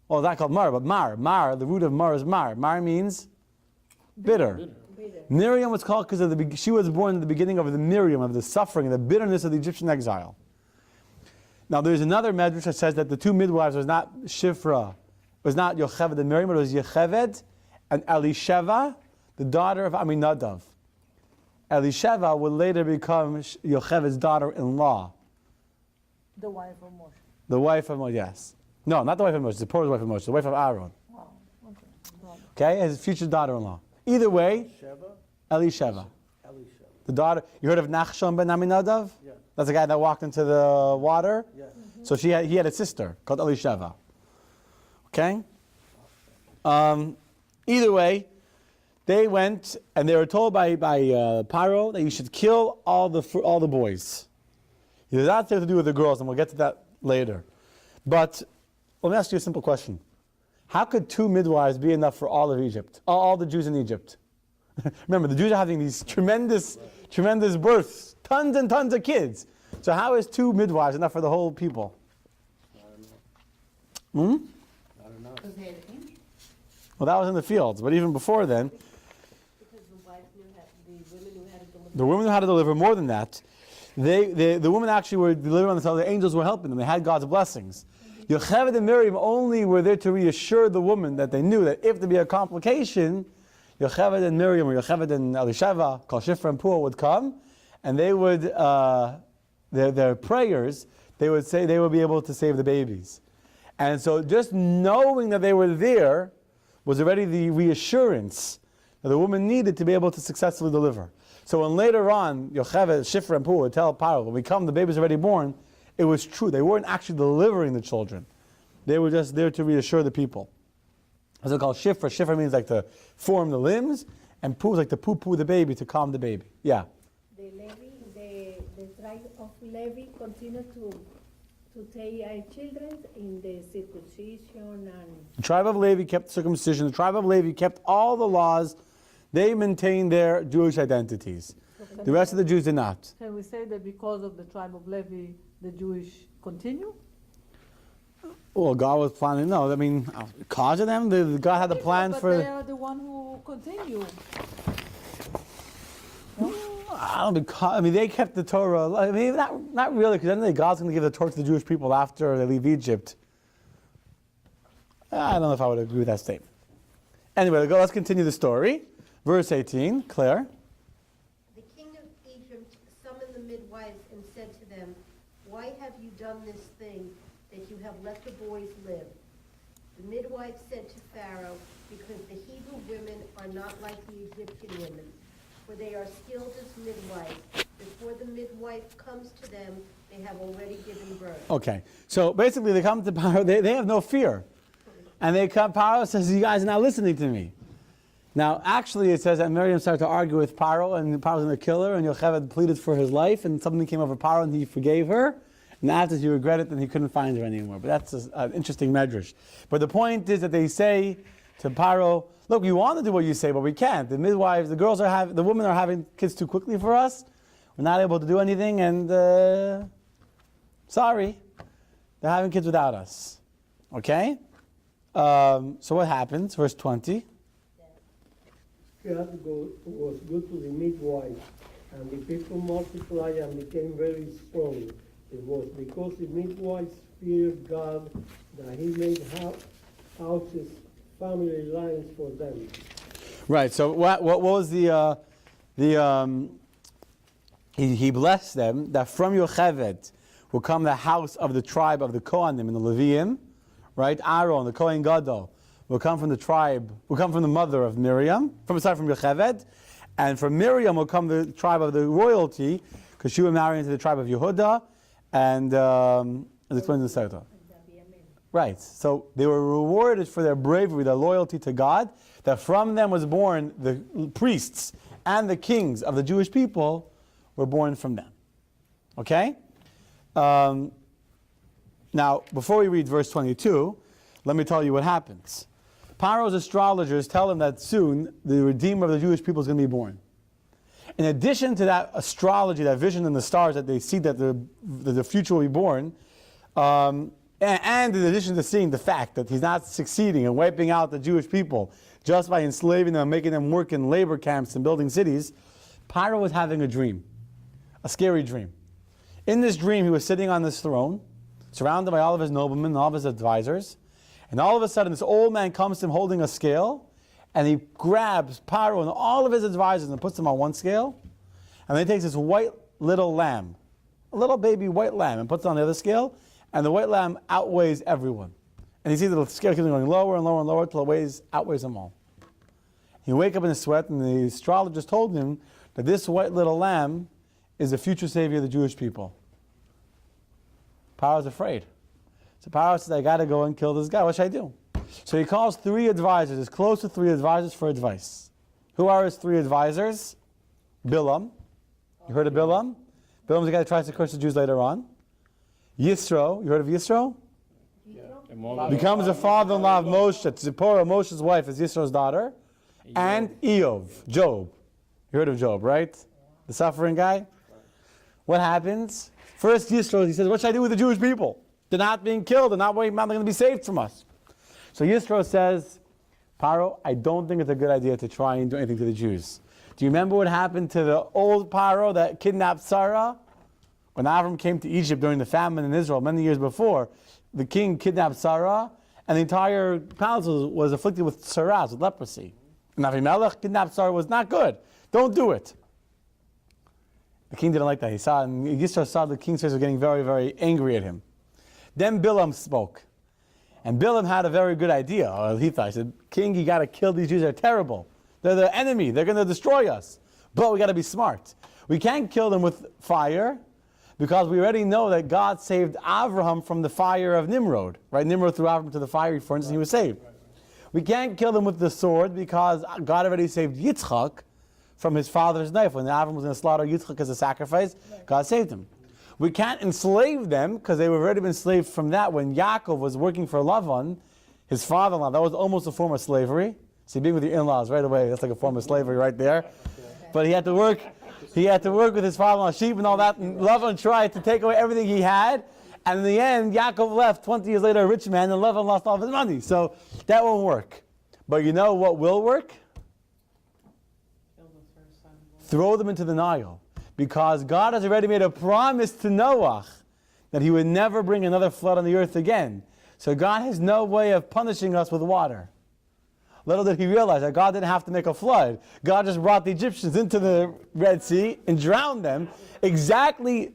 Well, it's not called Mar, but Mar, the root of Mar is Mar. Mar means bitter. Miriam was called because she was born in the beginning of the Miriam, of the suffering, the bitterness of the Egyptian exile. Now there's another medrash that says that the 2 midwives was not Shiphrah, was not Yocheved and Miriam, but it was Yocheved and Elisheva, the daughter of Aminadav. Elisheva would later become Yocheved's daughter-in-law. The wife of Moshe. The wife of Moshe, yes. No, not the wife of Moshe, the poor wife of Moshe, the wife of Aaron. Wow. Okay, his future daughter-in-law. Either way, Elisheva. The daughter, you heard of Nachshon ben Aminadav? Yeah. That's the guy that walked into the water? Yeah. So he had a sister called Elisheva. Okay? Either way, they went and they were told by Pharaoh that you should kill all the boys. He was out there to do with the girls, and we'll get to that later. But let me ask you a simple question. How could 2 midwives be enough for all of Egypt, all the Jews in Egypt? Remember, the Jews are having these tremendous births, tons and tons of kids. So how is 2 midwives enough for the whole people? I don't know. Because they had ink? Well, that was in the fields, but even before then. Because the The women knew how to deliver more than that. The women actually were delivering on themselves. The angels were helping them. They had God's blessings. Yocheved and Miriam only were there to reassure the woman that they knew that if there be a complication, Yocheved and Miriam, or Yocheved and Elisheva, called Shifra and Puah, would come, and they would, their prayers, they would say they would be able to save the babies. And so just knowing that they were there was already the reassurance that the woman needed to be able to successfully deliver. So when later on, Yocheved, Shifra, and Puah would tell Paro, when we come, the baby's already born, it was true. They weren't actually delivering the children. They were just there to reassure the people. That's what called Shifra. Shifra means like to form the limbs, and Puah is like to poo-poo the baby, to calm the baby. Yeah? The tribe of Levi continued to take children in the circumcision and... The tribe of Levi kept circumcision. The tribe of Levi kept all the laws. They maintained their Jewish identities. The rest of the Jews did not. Can we say that because of the tribe of Levi, the Jewish continue? Well, God was planning. No, I mean, because of them, God had a plan but for. they are the one who continue. I don't because. I mean, they kept the Torah. I mean, not really, because then God's going to give the Torah to the Jewish people after they leave Egypt. I don't know if I would agree with that statement. Anyway, let's continue the story. Verse 18, Claire. The king of Egypt summoned the midwives and said to them, "Why have you done this thing, that you have let the boys live?" The midwives said to Pharaoh, "Because the Hebrew women are not like the Egyptian women, for they are skilled as midwives. Before the midwife comes to them, they have already given birth." Okay, so basically they come to Paro, they have no fear. And they come, Paro says, "You guys are not listening to me." Now, actually, it says that Miriam started to argue with Paro, and Paro was going to kill her, and Yocheved pleaded for his life, and something came over Paro, and he forgave her. And after he regretted it, then he couldn't find her anymore. But that's an interesting medrash. But the point is that they say to Paro, "Look, we want to do what you say, but we can't. The midwives, the women are having kids too quickly for us. We're not able to do anything, and sorry, they're having kids without us." Okay? So what happens? Verse 20. God was good to the midwives, and the people multiplied and became very strong. It was because the midwives feared God that he made houses, family lines for them. Right. So what was he blessed them that from Yocheved will come the house of the tribe of the Kohanim and the Leviim, right? Aaron, the Kohen Gadol, will come from the tribe, will come from the mother of Miriam, from Yocheved, and from Miriam will come the tribe of the royalty, because she will marry into the tribe of Yehuda, and as explained in the Seder. Right. So they were rewarded for their bravery, their loyalty to God, that from them was born the priests and the kings of the Jewish people were born from them. Okay? Now, before we read verse 22, let me tell you what happens. Paro's astrologers tell him that soon the Redeemer of the Jewish people is going to be born. In addition to that astrology, that vision in the stars that they see that the future will be born, and in addition to seeing the fact that he's not succeeding and wiping out the Jewish people just by enslaving them and making them work in labor camps and building cities, Paro was having a dream, a scary dream. In this dream, he was sitting on this throne, surrounded by all of his noblemen and all of his advisors, and all of a sudden this old man comes to him holding a scale, and he grabs Paro and all of his advisors and puts them on one scale, and then he takes this white little lamb, a little baby white lamb, and puts it on the other scale, and the white lamb outweighs everyone. And you see the scale keeps going lower and lower and lower until it outweighs them all. He wake up in a sweat, and the astrologers told him that this white little lamb is the future savior of the Jewish people. Paro's afraid. So Paro says, "I got to go and kill this guy. What should I do?" So he calls 3 advisors, his closest 3 advisors, for advice. Who are his 3 advisors? Bilam. You heard of Bilam? Bilam's the guy that tries to curse the Jews later on. Yisro. You heard of Yisro? Yeah. Becomes the father-in-law of Moshe. Zipporah, Moshe's wife, is Yisro's daughter. And Eov, Job. You heard of Job, right? The suffering guy. What happens? First Yisro, he says, "What should I do with the Jewish people? They're not being killed. They're not going to be saved from us." So Yisro says, "Paro, I don't think it's a good idea to try and do anything to the Jews. Do you remember what happened to the old Paro that kidnapped Sarah? When Avram came to Egypt during the famine in Israel many years before, the king kidnapped Sarah, and the entire palace was afflicted with saras, with leprosy. And Avimelech kidnapped Sarah was not good. Don't do it. The king didn't like that. He saw, and Yisro saw the king's face was getting very, very angry at him. Then Bilam spoke. And Bilam had a very good idea. Or he thought, he said, King, you got to kill these Jews. They're terrible. They're the enemy. They're going to destroy us. But we got to be smart. We can't kill them with fire, because we already know that God saved Avraham from the fire of Nimrod. Right? Nimrod threw Avraham to the fiery furnace and he was saved. We can't kill them with the sword because God already saved Yitzchak from his father's knife. When Avraham was going to slaughter Yitzchak as a sacrifice, God saved him. We can't enslave them because they were already been enslaved from that when Yaakov was working for Lavan, his father-in-law. That was almost a form of slavery. See, being with your in-laws right away, that's like a form of slavery right there. But he had to work with his father-in-law's sheep and all that, and Lavan tried to take away everything he had, and in the end, Yaakov left 20 years later a rich man, and Lavan lost all of his money. So that won't work. But you know what will work? Throw them into the Nile. Because God has already made a promise to Noah that he would never bring another flood on the earth again. So God has no way of punishing us with water. Little did he realize that God didn't have to make a flood. God just brought the Egyptians into the Red Sea and drowned them exactly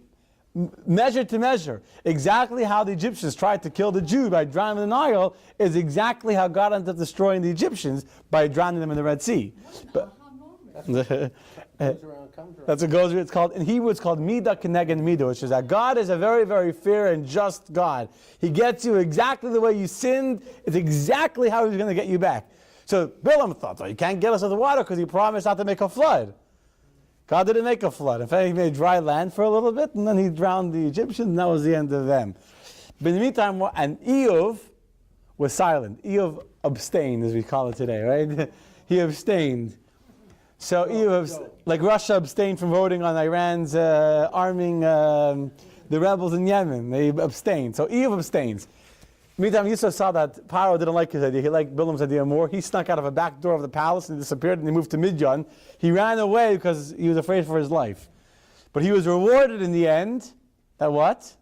measure to measure. Exactly how the Egyptians tried to kill the Jews by drowning in the Nile is exactly how God ended up destroying the Egyptians by drowning them in the Red Sea. But, that's what goes. It's called in Hebrew. It's called Midah Keneged Midah, which is that God is a very, very fair and just God. He gets you exactly the way you sinned. It's exactly how He's going to get you back. So Bilam thought, you can't get us with the water because He promised not to make a flood. God didn't make a flood. In fact, He made dry land for a little bit, and then He drowned the Egyptians, and that was the end of them. But in the meantime, and Eov was silent. Eov abstained, as we call it today, right? He abstained. So Eov, like Russia abstained from voting on Iran's arming the rebels in Yemen. They abstained. So Eov abstains. Meantime, Yisro saw that Paro didn't like his idea. He liked Bilam's idea more. He snuck out of a back door of the palace and disappeared, and he moved to Midian. He ran away because he was afraid for his life. But he was rewarded in the end. That what?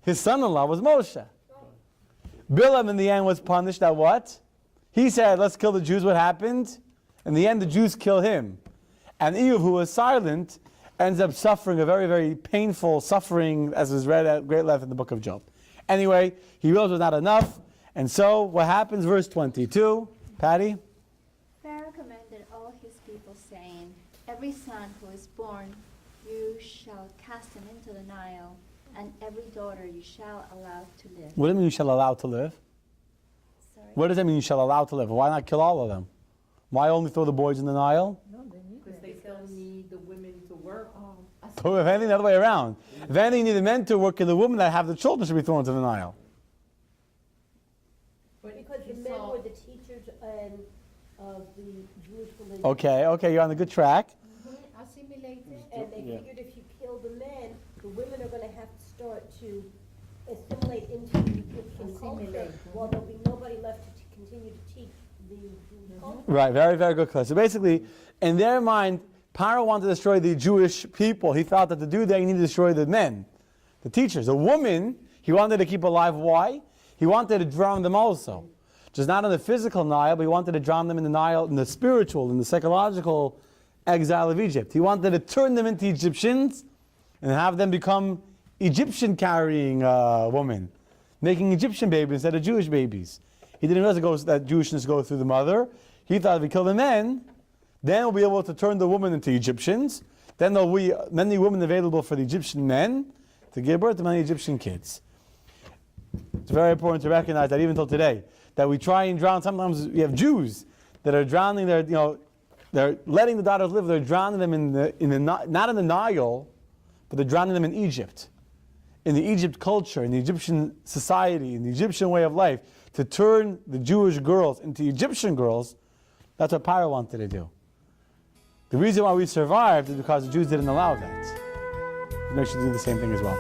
His son-in-law was Moshe. Bilam in the end was punished. That what? He said, let's kill the Jews. What happened? In the end, the Jews kill him. And Eov, who was silent, ends up suffering a very, very painful suffering, as is read at great length in the book of Job. Anyway, he realized it was not enough. And so, what happens? Verse 22. Patty? Pharaoh commanded all his people, saying, every son who is born, you shall cast him into the Nile, and every daughter you shall allow to live. What do you mean you shall allow to live? Sorry? What does that mean you shall allow to live? Why not kill all of them? Why only throw the boys in the Nile? Because they still need the women to work. So if anything, the other way around. If anything, you need the men to work and the women that have the children should be thrown into the Nile. But because the men were the teachers and of the Jewish religion. Okay, you're on the good track. Assimilated. And they figured if you kill the men, the women are going to have to start to assimilate into the Egyptian culture, while there'll be nobody left to continue to teach the Jewish culture. Right, very, very good question. So basically, in their mind, Paro wanted to destroy the Jewish people. He thought that to do that, he needed to destroy the men, the teachers. The woman, he wanted to keep alive. Why? He wanted to drown them also. Just not in the physical Nile, but he wanted to drown them in the Nile, in the spiritual, in the psychological exile of Egypt. He wanted to turn them into Egyptians and have them become Egyptian-carrying women, making Egyptian babies instead of Jewish babies. He didn't realize that Jewishness goes through the mother. He thought if we kill the men, then we'll be able to turn the women into Egyptians. Then there'll be many women available for the Egyptian men to give birth to many Egyptian kids. It's very important to recognize that even until today, that we try and drown. Sometimes we have Jews that are drowning their, they're letting the daughters live. They're drowning them not in the Nile, but they're drowning them in Egypt, in the Egypt culture, in the Egyptian society, in the Egyptian way of life, to turn the Jewish girls into Egyptian girls. That's what Paro wanted to do. The reason why we survived is because the Jews didn't allow that. They should do the same thing as well.